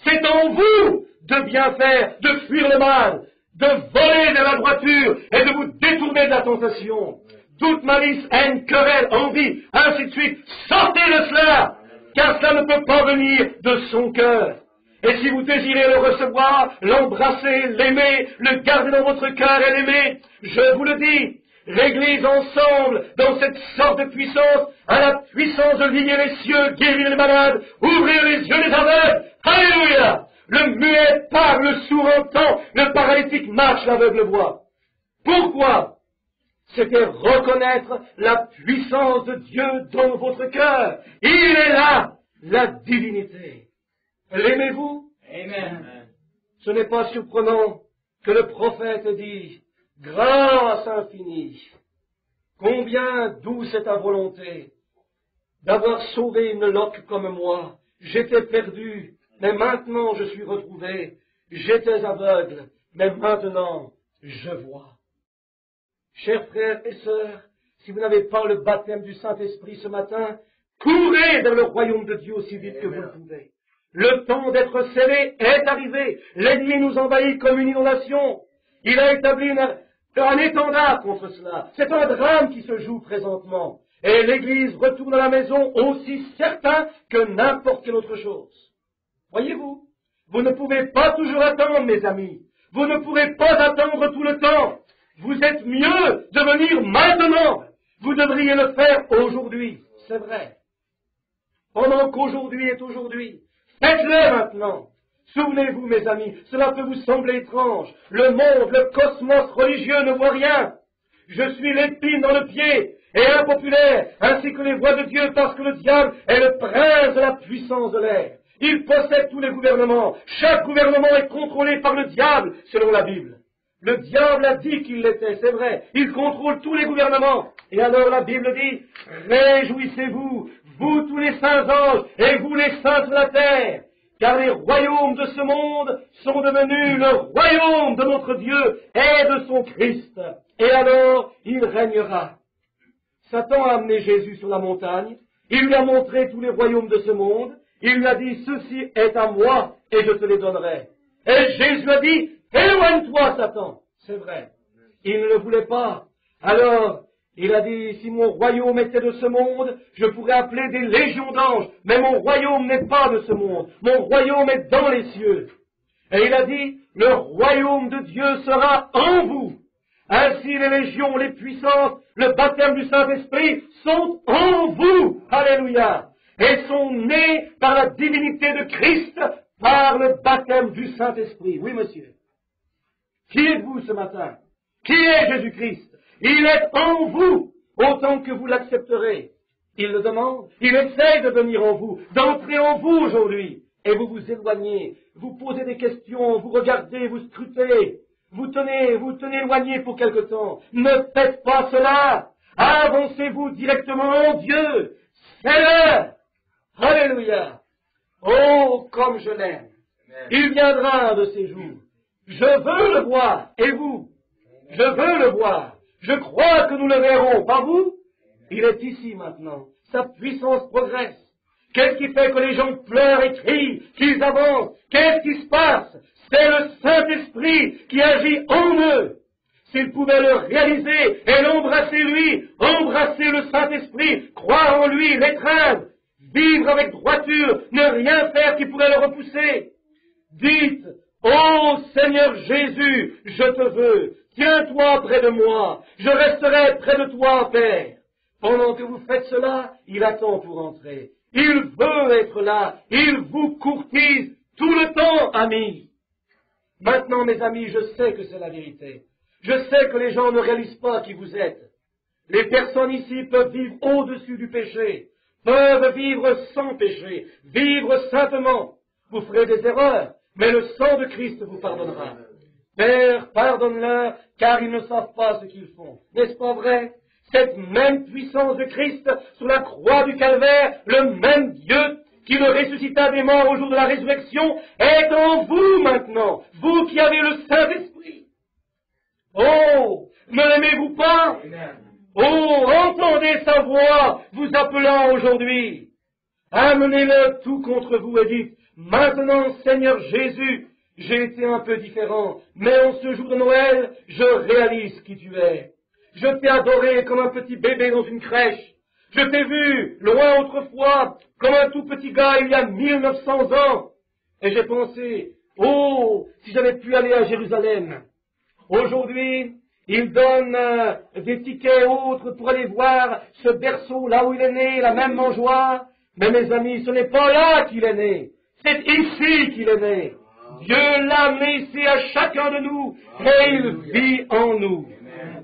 C'est en vous de bien faire, de fuir le mal, de voler de la droiture et de vous détourner de la tentation. Toute malice, haine, querelle, envie, ainsi de suite, sortez de cela, car cela ne peut pas venir de son cœur. Et si vous désirez le recevoir, l'embrasser, l'aimer, le garder dans votre cœur et l'aimer, je vous le dis, réglez ensemble dans cette sorte de puissance, à la puissance de lier les cieux, guérir les malades, ouvrir les yeux des aveugles. Alléluia! Le muet parle, le sourd entend, le paralytique marche, l'aveugle voit. Pourquoi? C'était reconnaître la puissance de Dieu dans votre cœur. Il est là, la divinité. L'aimez-vous? Amen. Ce n'est pas surprenant que le prophète dise « Grâce infinie, combien douce est ta volonté d'avoir sauvé une loque comme moi. J'étais perdu, mais maintenant je suis retrouvé. J'étais aveugle, mais maintenant je vois. » Chers frères et sœurs, si vous n'avez pas le baptême du Saint-Esprit ce matin, courez vers le royaume de Dieu aussi vite que vous le pouvez. Le temps d'être scellé est arrivé. L'ennemi nous envahit comme une inondation. Il a établi un étendard contre cela. C'est un drame qui se joue présentement. Et l'Église retourne à la maison aussi certain que n'importe quelle autre chose. Voyez-vous, vous ne pouvez pas toujours attendre, mes amis. Vous ne pourrez pas attendre tout le temps. Vous êtes mieux de venir maintenant. Vous devriez le faire aujourd'hui. C'est vrai. Pendant qu'aujourd'hui est aujourd'hui. Faites-le maintenant. Souvenez-vous, mes amis, cela peut vous sembler étrange. Le monde, le cosmos religieux ne voit rien. Je suis l'épine dans le pied et impopulaire, ainsi que les voies de Dieu, parce que le diable est le prince de la puissance de l'air. Il possède tous les gouvernements. Chaque gouvernement est contrôlé par le diable, selon la Bible. Le diable a dit qu'il l'était, c'est vrai. Il contrôle tous les gouvernements. Et alors la Bible dit, réjouissez-vous, vous tous les saints anges, et vous les saints de la terre, car les royaumes de ce monde sont devenus le royaume de notre Dieu et de son Christ. Et alors, il régnera. Satan a amené Jésus sur la montagne, il lui a montré tous les royaumes de ce monde, il lui a dit, ceci est à moi, et je te les donnerai. Et Jésus a dit, éloigne-toi, Satan. C'est vrai. Il ne le voulait pas. Alors, il a dit, si mon royaume était de ce monde, je pourrais appeler des légions d'anges. Mais mon royaume n'est pas de ce monde. Mon royaume est dans les cieux. Et il a dit, le royaume de Dieu sera en vous. Ainsi, les légions, les puissances, le baptême du Saint-Esprit sont en vous. Alléluia. Et sont nés par la divinité de Christ, par le baptême du Saint-Esprit. Oui, monsieur. Qui êtes-vous ce matin? Qui est Jésus-Christ? Il est en vous, autant que vous l'accepterez. Il le demande, il essaie de venir en vous, d'entrer en vous aujourd'hui. Et vous vous éloignez, vous posez des questions, vous regardez, vous scrutez, vous tenez éloigné pour quelque temps. Ne faites pas cela. Avancez-vous directement en Dieu. C'est l'heure. Alléluia. Oh, comme je l'aime. Il viendra un de ces jours. Je veux le voir. Et vous? Je veux le voir. Je crois que nous le verrons. Pas vous? Il est ici maintenant. Sa puissance progresse. Qu'est-ce qui fait que les gens pleurent et crient, qu'ils avancent? Qu'est-ce qui se passe? C'est le Saint-Esprit qui agit en eux. S'ils pouvaient le réaliser et l'embrasser lui, embrasser le Saint-Esprit, croire en lui, l'étreindre, vivre avec droiture, ne rien faire qui pourrait le repousser. Dites, ô Seigneur Jésus, je te veux, tiens-toi près de moi, je resterai près de toi, Père. Pendant que vous faites cela, il attend pour entrer. Il veut être là, il vous courtise tout le temps, amis. Maintenant, mes amis, je sais que c'est la vérité. Je sais que les gens ne réalisent pas qui vous êtes. Les personnes ici peuvent vivre au-dessus du péché, peuvent vivre sans péché, vivre saintement. Vous ferez des erreurs, mais le sang de Christ vous pardonnera. Père, pardonne-leur, car ils ne savent pas ce qu'ils font. N'est-ce pas vrai? Cette même puissance de Christ sur la croix du Calvaire, le même Dieu qui le ressuscita des morts au jour de la résurrection, est en vous maintenant, vous qui avez le Saint-Esprit. Oh, ne l'aimez-vous pas? Oh, entendez sa voix vous appelant aujourd'hui. Amenez-le tout contre vous et dites, maintenant, Seigneur Jésus, j'ai été un peu différent, mais en ce jour de Noël, je réalise qui tu es. Je t'ai adoré comme un petit bébé dans une crèche. Je t'ai vu, loin autrefois, comme un tout petit gars il y a 1900 ans. Et j'ai pensé, oh, si j'avais pu aller à Jérusalem. Aujourd'hui, il donne des tickets autres pour aller voir ce berceau là où il est né, la même mangeoire. Mais mes amis, ce n'est pas là qu'il est né. C'est ici qu'il est né. Dieu l'a amené ici à chacun de nous et il vit en nous.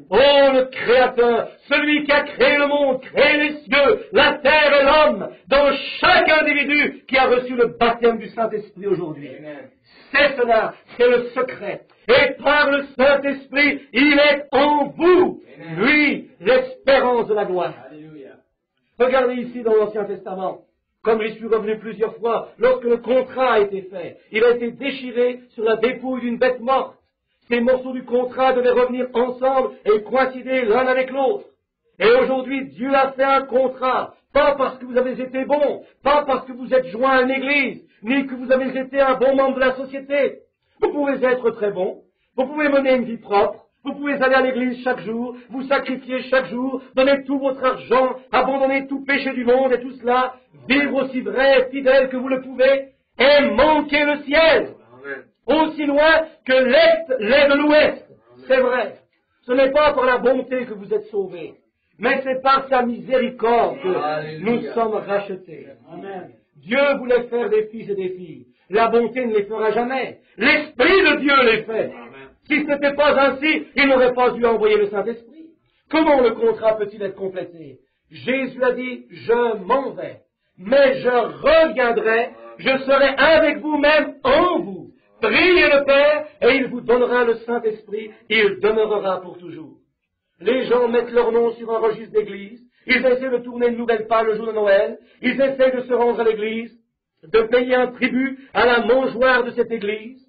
Oh, le Créateur, celui qui a créé le monde, créé les cieux, la terre et l'homme, dans chaque individu qui a reçu le baptême du Saint-Esprit aujourd'hui. C'est cela, c'est le secret. Et par le Saint-Esprit, il est en vous, lui, l'espérance de la gloire. Regardez ici dans l'Ancien Testament, comme j'y suis revenu plusieurs fois, lorsque le contrat a été fait, il a été déchiré sur la dépouille d'une bête morte. Ces morceaux du contrat devaient revenir ensemble et coïncider l'un avec l'autre. Et aujourd'hui, Dieu a fait un contrat, pas parce que vous avez été bon, pas parce que vous êtes joint à une église, ni que vous avez été un bon membre de la société. Vous pouvez être très bon, vous pouvez mener une vie propre, vous pouvez aller à l'église chaque jour, vous sacrifier chaque jour, donner tout votre argent, abandonner tout péché du monde et tout cela, vivre aussi vrai et fidèle que vous le pouvez, et manquer le ciel. Aussi loin que l'Est l'est de l'Ouest. C'est vrai. Ce n'est pas par la bonté que vous êtes sauvés, mais c'est par sa miséricorde que nous sommes rachetés. Dieu voulait faire des fils et des filles. La bonté ne les fera jamais. L'Esprit de Dieu les fait. Si ce n'était pas ainsi, il n'aurait pas dû envoyer le Saint-Esprit. Comment le contrat peut-il être complété? Jésus a dit, je m'en vais, mais je reviendrai, je serai avec vous-même en vous. Priez le Père et il vous donnera le Saint-Esprit, il demeurera pour toujours. Les gens mettent leur nom sur un registre d'église, ils essaient de tourner une nouvelle page le jour de Noël, ils essaient de se rendre à l'église, de payer un tribut à la mangeoire de cette église.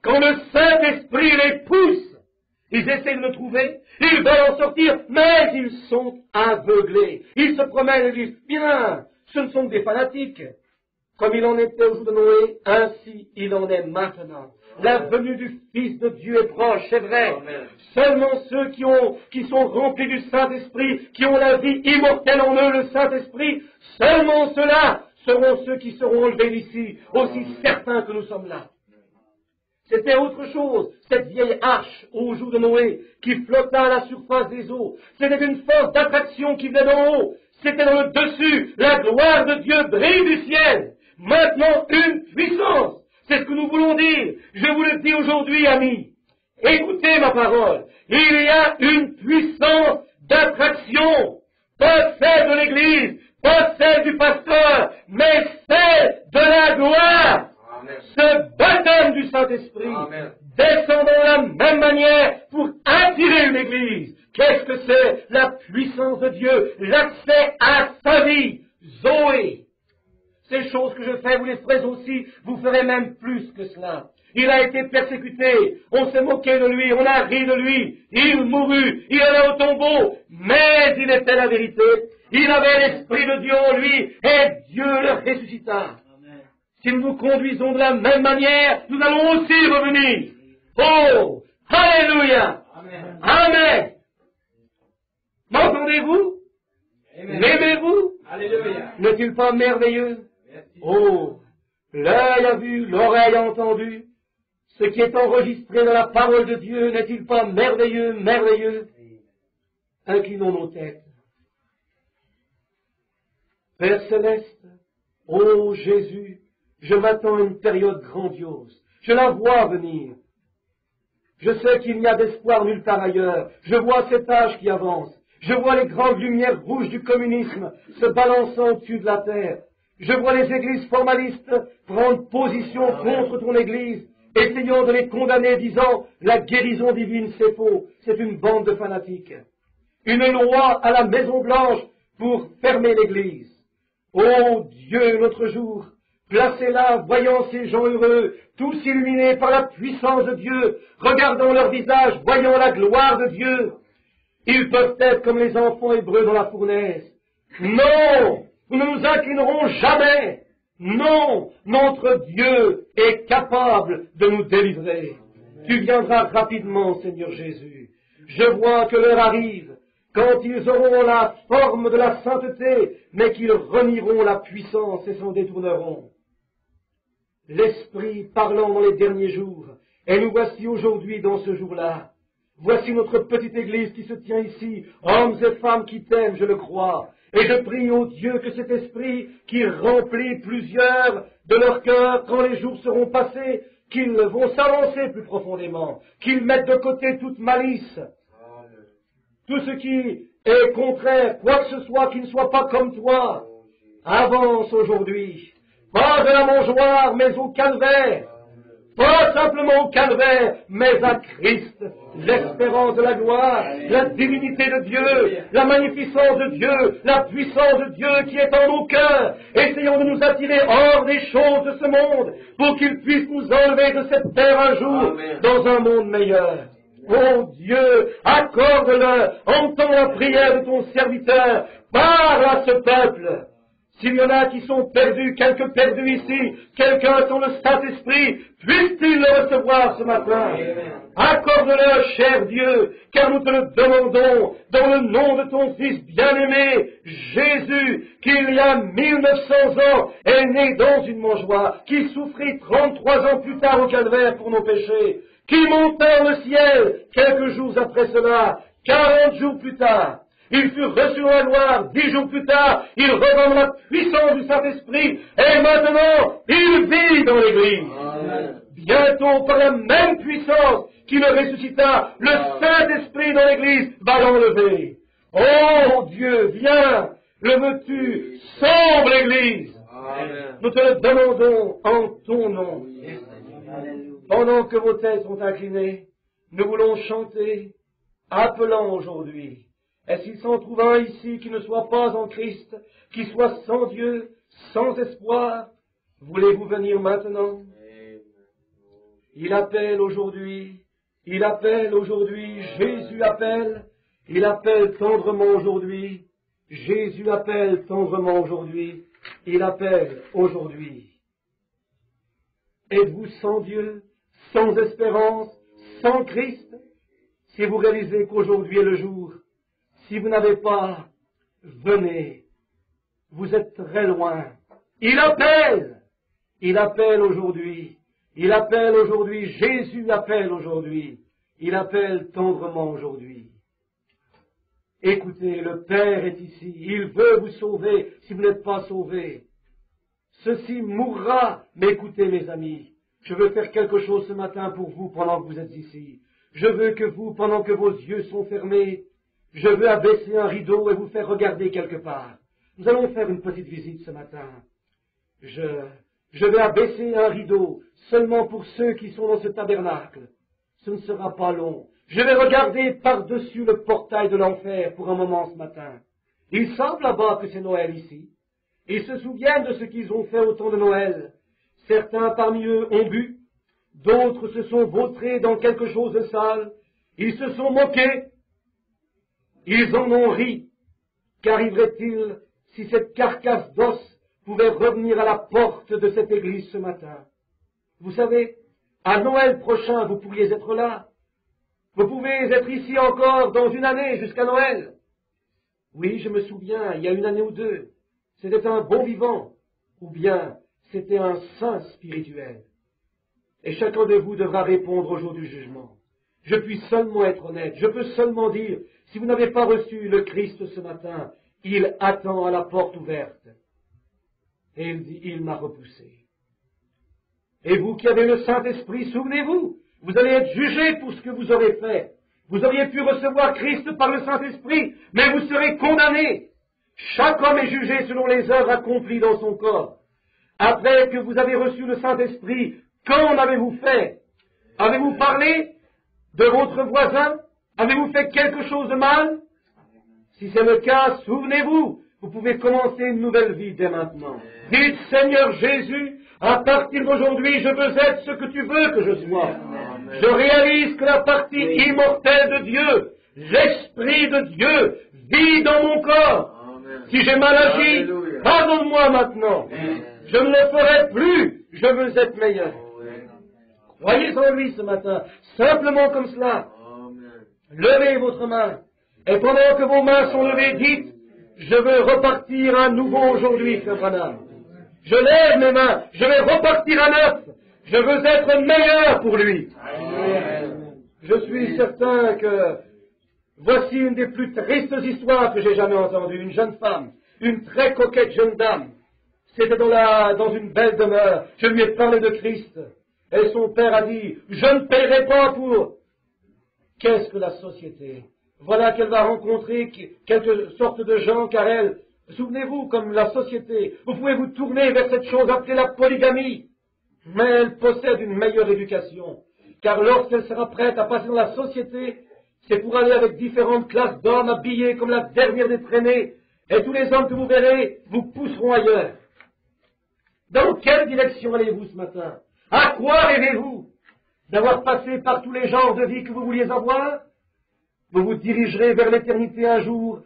Quand le Saint-Esprit les pousse, ils essaient de le trouver, ils veulent en sortir, mais ils sont aveuglés. Ils se promènent et disent, bien, ce ne sont que des fanatiques. Comme il en était au jour de Noé, ainsi il en est maintenant. La venue du Fils de Dieu est proche, c'est vrai. Seulement ceux qui sont remplis du Saint-Esprit, qui ont la vie immortelle en eux, le Saint-Esprit, seulement ceux-là seront ceux qui seront enlevés d'ici, aussi certains que nous sommes là. C'était autre chose, cette vieille arche au jour de Noé, qui flotta à la surface des eaux. C'était une force d'attraction qui venait d'en haut. C'était dans le dessus, la gloire de Dieu brille du ciel. Maintenant, une puissance. C'est ce que nous voulons dire. Je vous le dis aujourd'hui, amis. Écoutez ma parole. Il y a une puissance d'attraction. Pas celle de l'Église, pas celle du pasteur, mais celle de la gloire. Amen. Ce baptême du Saint-Esprit descend de la même manière pour attirer une Église. Qu'est-ce que c'est? La puissance de Dieu, l'accès à sa vie, Zoé. Ces choses que je fais, vous les ferez aussi, vous ferez même plus que cela. Il a été persécuté, on s'est moqué de lui, on a ri de lui, il mourut, il allait au tombeau, mais il était la vérité. Il avait l'Esprit de Dieu en lui, et Dieu le ressuscita. Amen. Si nous nous conduisons de la même manière, nous allons aussi revenir. Oh, Alléluia. Amen. Amen. M'entendez-vous? L'aimez-vous? Alléluia. N'est-il pas merveilleux? Merci. Oh, l'œil a vu, l'oreille a entendu. Ce qui est enregistré dans la parole de Dieu, n'est-il pas merveilleux, merveilleux? Inclinons nos têtes. Père céleste, ô Jésus, je m'attends à une période grandiose. Je la vois venir. Je sais qu'il n'y a d'espoir nulle part ailleurs. Je vois cet âge qui avance. Je vois les grandes lumières rouges du communisme se balançant au-dessus de la terre. Je vois les églises formalistes prendre position contre ton Église. essayant de les condamner, disant la guérison divine c'est faux, c'est une bande de fanatiques. Une loi à la Maison Blanche pour fermer l'Église. Ô Dieu, l'autre jour, placés là, voyant ces gens heureux, tous illuminés par la puissance de Dieu, regardant leur visage, voyant la gloire de Dieu, ils peuvent être comme les enfants hébreux dans la fournaise. Non, nous ne nous inclinerons jamais. Non, notre Dieu est capable de nous délivrer. Tu viendras rapidement, Seigneur Jésus. Je vois que l'heure arrive, quand ils auront la forme de la sainteté, mais qu'ils renieront la puissance et s'en détourneront. L'Esprit parlant dans les derniers jours, et nous voici aujourd'hui dans ce jour-là. Voici notre petite Église qui se tient ici, hommes et femmes qui t'aiment, je le crois. Et je prie au Dieu que cet Esprit qui remplit plusieurs de leur cœur quand les jours seront passés, qu'ils vont s'avancer plus profondément, qu'ils mettent de côté toute malice, tout ce qui est contraire, quoi que ce soit qui ne soit pas comme toi. Avance aujourd'hui, pas de la mangeoire, mais au calvaire. Pas simplement au calvaire, mais à Christ, l'espérance de la gloire, la divinité de Dieu, la magnificence de Dieu, la puissance de Dieu qui est en nos cœurs. Essayons de nous attirer hors des choses de ce monde pour qu'il puisse nous enlever de cette terre un jour dans un monde meilleur. Oh Dieu, accorde-le, entends la prière de ton serviteur, parle à ce peuple. S'il y en a qui sont perdus, quelques perdus ici, quelqu'un sans le Saint-Esprit, puisse-t-il le recevoir ce matin? Accorde-le, cher Dieu, car nous te le demandons, dans le nom de ton Fils bien-aimé, Jésus, qui il y a 1900 ans est né dans une mangeoire, qui souffrit 33 ans plus tard au calvaire pour nos péchés, qui monta au ciel quelques jours après cela, 40 jours plus tard. Il fut reçu dans la gloire, 10 jours plus tard, il revint dans la puissance du Saint-Esprit, et maintenant, il vit dans l'Église. Bientôt, par la même puissance qui le ressuscita, le Saint-Esprit dans l'Église va l'enlever. Oh Dieu, viens, le veux-tu, sauve l'Église. Nous te le demandons en ton nom. Pendant que vos têtes sont inclinées, nous voulons chanter, appelant aujourd'hui. Est-ce qu'il s'en trouve un ici qui ne soit pas en Christ, qui soit sans Dieu, sans espoir? Voulez-vous venir maintenant? Il appelle aujourd'hui, Jésus appelle, il appelle tendrement aujourd'hui, Jésus appelle tendrement aujourd'hui, il appelle aujourd'hui. Êtes-vous sans Dieu, sans espérance, sans Christ? Si vous réalisez qu'aujourd'hui est le jour, si vous n'avez pas, venez. Vous êtes très loin. Il appelle aujourd'hui. Il appelle aujourd'hui. Jésus appelle aujourd'hui. Il appelle tendrement aujourd'hui. Écoutez, le Père est ici. Il veut vous sauver si vous n'êtes pas sauvés. Ceci mourra. Mais écoutez, mes amis, je veux faire quelque chose ce matin pour vous pendant que vous êtes ici. Je veux que vous, pendant que vos yeux sont fermés, je veux abaisser un rideau et vous faire regarder quelque part. Nous allons faire une petite visite ce matin. Je vais abaisser un rideau seulement pour ceux qui sont dans ce tabernacle. Ce ne sera pas long. Je vais regarder par-dessus le portail de l'enfer pour un moment ce matin. Ils savent là-bas que c'est Noël ici. Ils se souviennent de ce qu'ils ont fait au temps de Noël. Certains parmi eux ont bu, d'autres se sont vautrés dans quelque chose de sale. Ils se sont moqués. Ils en ont ri. Qu'arriverait-il si cette carcasse d'os pouvait revenir à la porte de cette église ce matin? Vous savez, à Noël prochain, vous pourriez être là. Vous pouvez être ici encore dans une année jusqu'à Noël. Oui, je me souviens, il y a une année ou deux, c'était un bon vivant, ou bien c'était un saint spirituel. Et chacun de vous devra répondre au jour du jugement. Je puis seulement être honnête, je peux seulement dire, si vous n'avez pas reçu le Christ ce matin, il attend à la porte ouverte. Et il dit, il m'a repoussé. Et vous qui avez le Saint-Esprit, souvenez-vous, vous allez être jugés pour ce que vous aurez fait. Vous auriez pu recevoir Christ par le Saint-Esprit, mais vous serez condamnés. Chaque homme est jugé selon les œuvres accomplies dans son corps. Après que vous avez reçu le Saint-Esprit, qu'en avez-vous fait? Avez-vous parlé de votre voisin? Avez-vous fait quelque chose de mal? Si c'est le cas, souvenez-vous, vous pouvez commencer une nouvelle vie dès maintenant. Dites, Seigneur Jésus, à partir d'aujourd'hui, je veux être ce que tu veux que je sois. Je réalise que la partie immortelle de Dieu, l'Esprit de Dieu, vit dans mon corps. Si j'ai mal agi, pardonne-moi maintenant. Je ne le ferai plus. Je veux être meilleur. Croyez en lui ce matin, simplement comme cela. Levez votre main. Et pendant que vos mains sont levées, dites, je veux repartir à nouveau aujourd'hui, Frère Branham. Je lève mes mains, je vais repartir à neuf. Je veux être meilleur pour lui. Je suis certain que voici une des plus tristes histoires que j'ai jamais entendues. Une jeune femme, une très coquette jeune dame. C'était dans une belle demeure. Je lui ai parlé de Christ. Et son père a dit, je ne paierai pas pour... Qu'est-ce que la société? Voilà qu'elle va rencontrer quelque sorte de gens, car elle, souvenez-vous, comme la société, vous pouvez vous tourner vers cette chose appelée la polygamie. Mais elle possède une meilleure éducation. Car lorsqu'elle sera prête à passer dans la société, c'est pour aller avec différentes classes d'hommes habillés comme la dernière des traînées. Et tous les hommes que vous verrez vous pousseront ailleurs. Dans quelle direction allez-vous ce matin? À quoi rêvez-vous? D'avoir passé par tous les genres de vie que vous vouliez avoir? Vous vous dirigerez vers l'éternité un jour,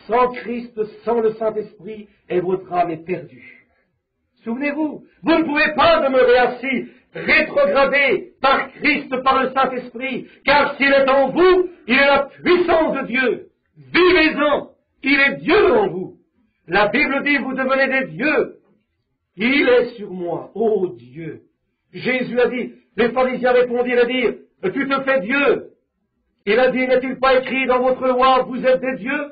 sans Christ, sans le Saint-Esprit, et votre âme est perdue. Souvenez-vous, vous ne pouvez pas demeurer assis, rétrogradé par Christ, par le Saint-Esprit, car s'il est en vous, il est la puissance de Dieu. Vivez-en, il est Dieu en vous. La Bible dit, vous devenez des dieux. Il est sur moi, ô Dieu. Jésus a dit, les pharisiens répondirent et dirent, tu te fais Dieu. Il a dit, n'est-il pas écrit dans votre loi, vous êtes des dieux?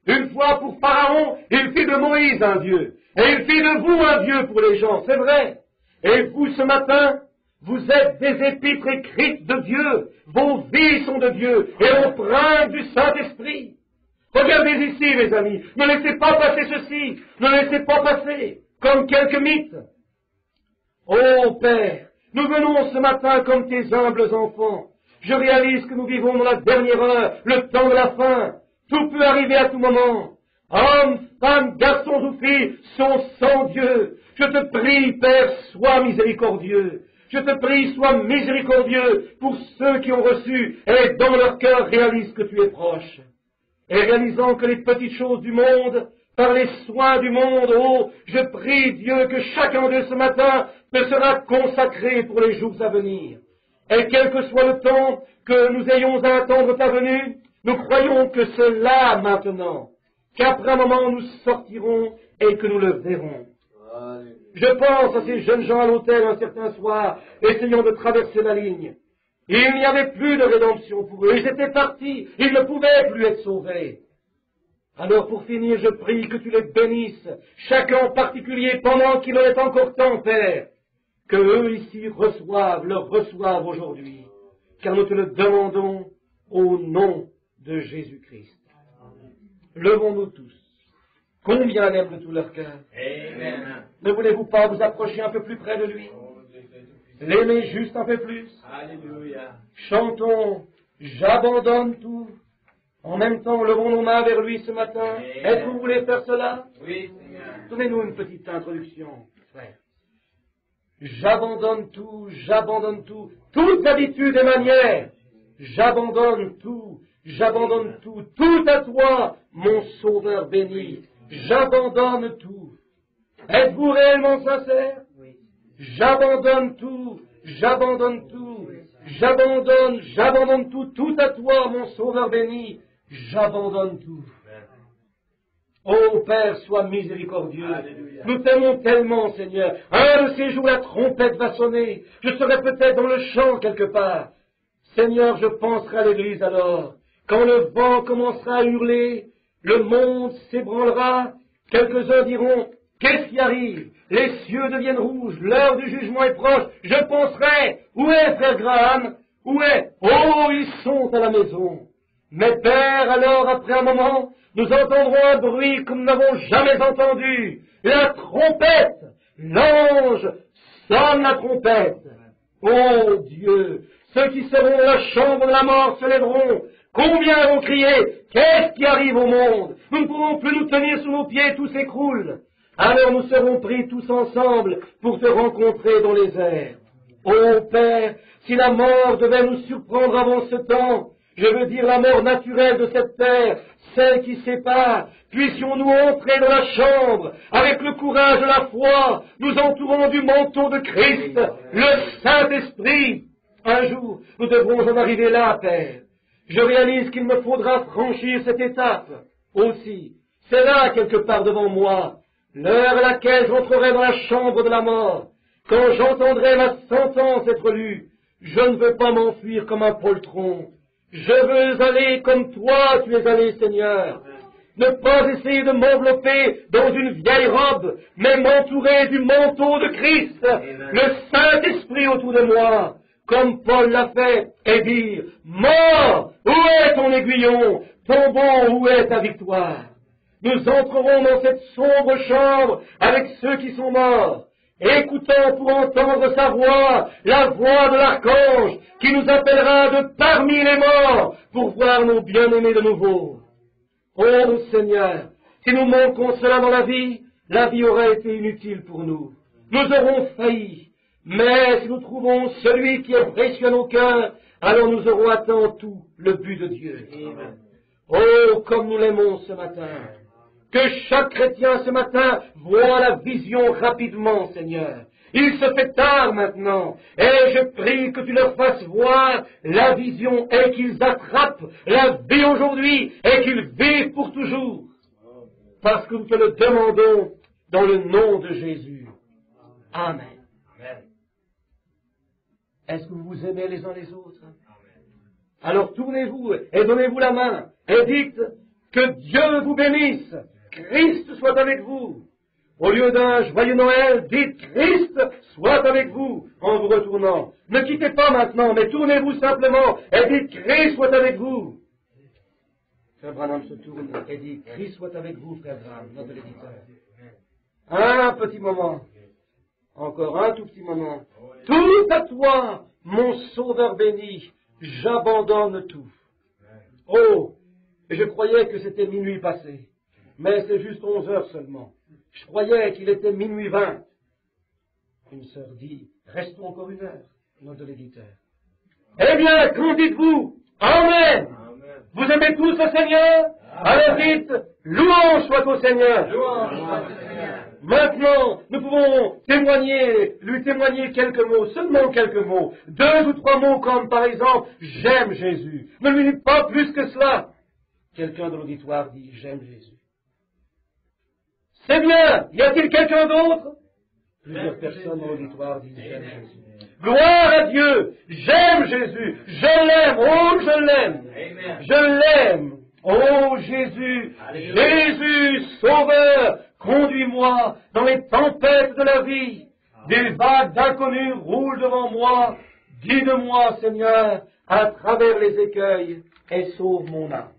Une fois pour Pharaon, il fit de Moïse un Dieu. Et il fit de vous un Dieu pour les gens, c'est vrai. Et vous, ce matin, vous êtes des épîtres écrites de Dieu. Vos vies sont de Dieu et empreintes du Saint-Esprit. Regardez ici, mes amis. Ne laissez pas passer ceci. Ne laissez pas passer comme quelques mythes. Ô Père, nous venons ce matin comme tes humbles enfants. Je réalise que nous vivons dans la dernière heure, le temps de la fin. Tout peut arriver à tout moment. Hommes, femmes, garçons ou filles sont sans Dieu. Je te prie, Père, sois miséricordieux. Je te prie, sois miséricordieux pour ceux qui ont reçu et dans leur cœur réalisent que tu es proche. Et réalisant que les petites choses du monde, par les soins du monde, oh, je prie Dieu que chacun d'eux ce matin te sera consacré pour les jours à venir. Et quel que soit le temps que nous ayons à attendre ta venue, nous croyons que c'est là maintenant, qu'après un moment nous sortirons et que nous le verrons. Je pense à ces jeunes gens à l'hôtel un certain soir, essayant de traverser la ligne. Il n'y avait plus de rédemption pour eux, ils étaient partis, ils ne pouvaient plus être sauvés. Alors pour finir, je prie que tu les bénisses, chacun en particulier pendant qu'il en est encore temps, Père, que eux ici leur reçoivent aujourd'hui, car nous te le demandons au nom de Jésus-Christ. Levons-nous tous. Combien l'aiment de tout leur cœur. Amen. Ne voulez-vous pas vous approcher un peu plus près de lui? L'aimer juste un peu plus? Alléluia. Chantons, j'abandonne tout. En même temps, levons nos mains vers lui ce matin. Est-ce que vous voulez faire cela? Oui, Seigneur. Donnez-nous une petite introduction, frère. J'abandonne tout, toute habitude et manière. J'abandonne tout, tout à toi, mon Sauveur béni. J'abandonne tout. Êtes-vous réellement sincère? Oui. J'abandonne tout, j'abandonne tout, tout à toi, mon Sauveur béni. J'abandonne tout. Ô Père, sois miséricordieux. Alléluia. Nous t'aimons tellement, Seigneur. Un de ces jours, la trompette va sonner. Je serai peut-être dans le champ quelque part. Seigneur, je penserai à l'église alors. Quand le vent commencera à hurler, le monde s'ébranlera. Quelques-uns diront, qu'est-ce qui arrive? Les cieux deviennent rouges, l'heure du jugement est proche. Je penserai, où est Frère Graham? Où est? Oh, ils sont à la maison. Mais Père, alors, après un moment, nous entendrons un bruit comme nous n'avons jamais entendu. La trompette, l'ange sonne la trompette. Oh Dieu, Ceux qui seront dans la chambre de la mort se lèveront. Combien vont crier, qu'est-ce qui arrive au monde? Nous ne pourrons plus nous tenir sur nos pieds, tout s'écroule. Alors nous serons pris tous ensemble pour te rencontrer dans les airs. Ô Père, si la mort devait nous surprendre avant ce temps, je veux dire la mort naturelle de cette terre, celle qui sépare, puissions-nous entrer dans la chambre avec le courage de la foi, nous entourant du manteau de Christ, le Saint-Esprit. Un jour, nous devrons en arriver là, Père. Je réalise qu'il me faudra franchir cette étape. Aussi, c'est là, quelque part devant moi, l'heure à laquelle j'entrerai dans la chambre de la mort. Quand j'entendrai ma sentence être lue, je ne veux pas m'enfuir comme un poltron. Je veux aller comme toi tu es allé, Seigneur. Ne pas essayer de m'envelopper dans une vieille robe, mais m'entourer du manteau de Christ, le Saint-Esprit autour de moi, comme Paul l'a fait, et dire, mort, où est ton aiguillon? Tombeau, où est ta victoire? Nous entrerons dans cette sombre chambre avec ceux qui sont morts, écoutant pour entendre sa voix, la voix de l'archange, qui nous appellera de parmi les morts pour voir nos bien-aimés de nouveau. Oh Seigneur, si nous manquons cela dans la vie aurait été inutile pour nous. Nous aurons failli, mais si nous trouvons celui qui est précieux à nos cœurs, alors nous aurons atteint en tout le but de Dieu. Amen. Oh, comme nous l'aimons ce matin. Que chaque chrétien ce matin voit la vision rapidement, Seigneur. Il se fait tard maintenant, et je prie que tu leur fasses voir la vision et qu'ils attrapent la vie aujourd'hui et qu'ils vivent pour toujours. Parce que nous te le demandons dans le nom de Jésus. Amen. Est-ce que vous vous aimez les uns les autres? Alors tournez-vous et donnez-vous la main et dites que Dieu vous bénisse. Christ soit avec vous. Au lieu d'un joyeux Noël, dites Christ soit avec vous en vous retournant. Ne quittez pas maintenant, mais tournez-vous simplement et dites Christ soit avec vous. Frère Branham se tourne et dit Christ soit avec vous, Frère Branham, notre éditeur. Un petit moment. Encore un tout petit moment. Tout à toi, mon Sauveur béni, j'abandonne tout. Oh, je croyais que c'était minuit passé. Mais c'est juste 11 heures seulement. Je croyais qu'il était minuit 20. Une sœur dit, restons encore une heure, notre l'éditeur. Eh bien, qu'en dites-vous? Amen. Vous aimez tous le Seigneur? Alors dites, louange soit au Seigneur. Maintenant, nous pouvons lui témoigner quelques mots, seulement quelques mots. 2 ou 3 mots comme par exemple, j'aime Jésus. Ne lui dites pas plus que cela. Quelqu'un de l'auditoire dit, j'aime Jésus. C'est bien. Y a-t-il quelqu'un d'autre? Plusieurs personnes dans l'auditoire disent j'aime Jésus. Gloire à Dieu. J'aime Jésus. Je l'aime. Oh, je l'aime. Je l'aime. Oh Jésus. Jésus, Sauveur, conduis-moi dans les tempêtes de la vie. Des vagues d'inconnus roulent devant moi. Guide-moi, Seigneur, à travers les écueils et sauve mon âme.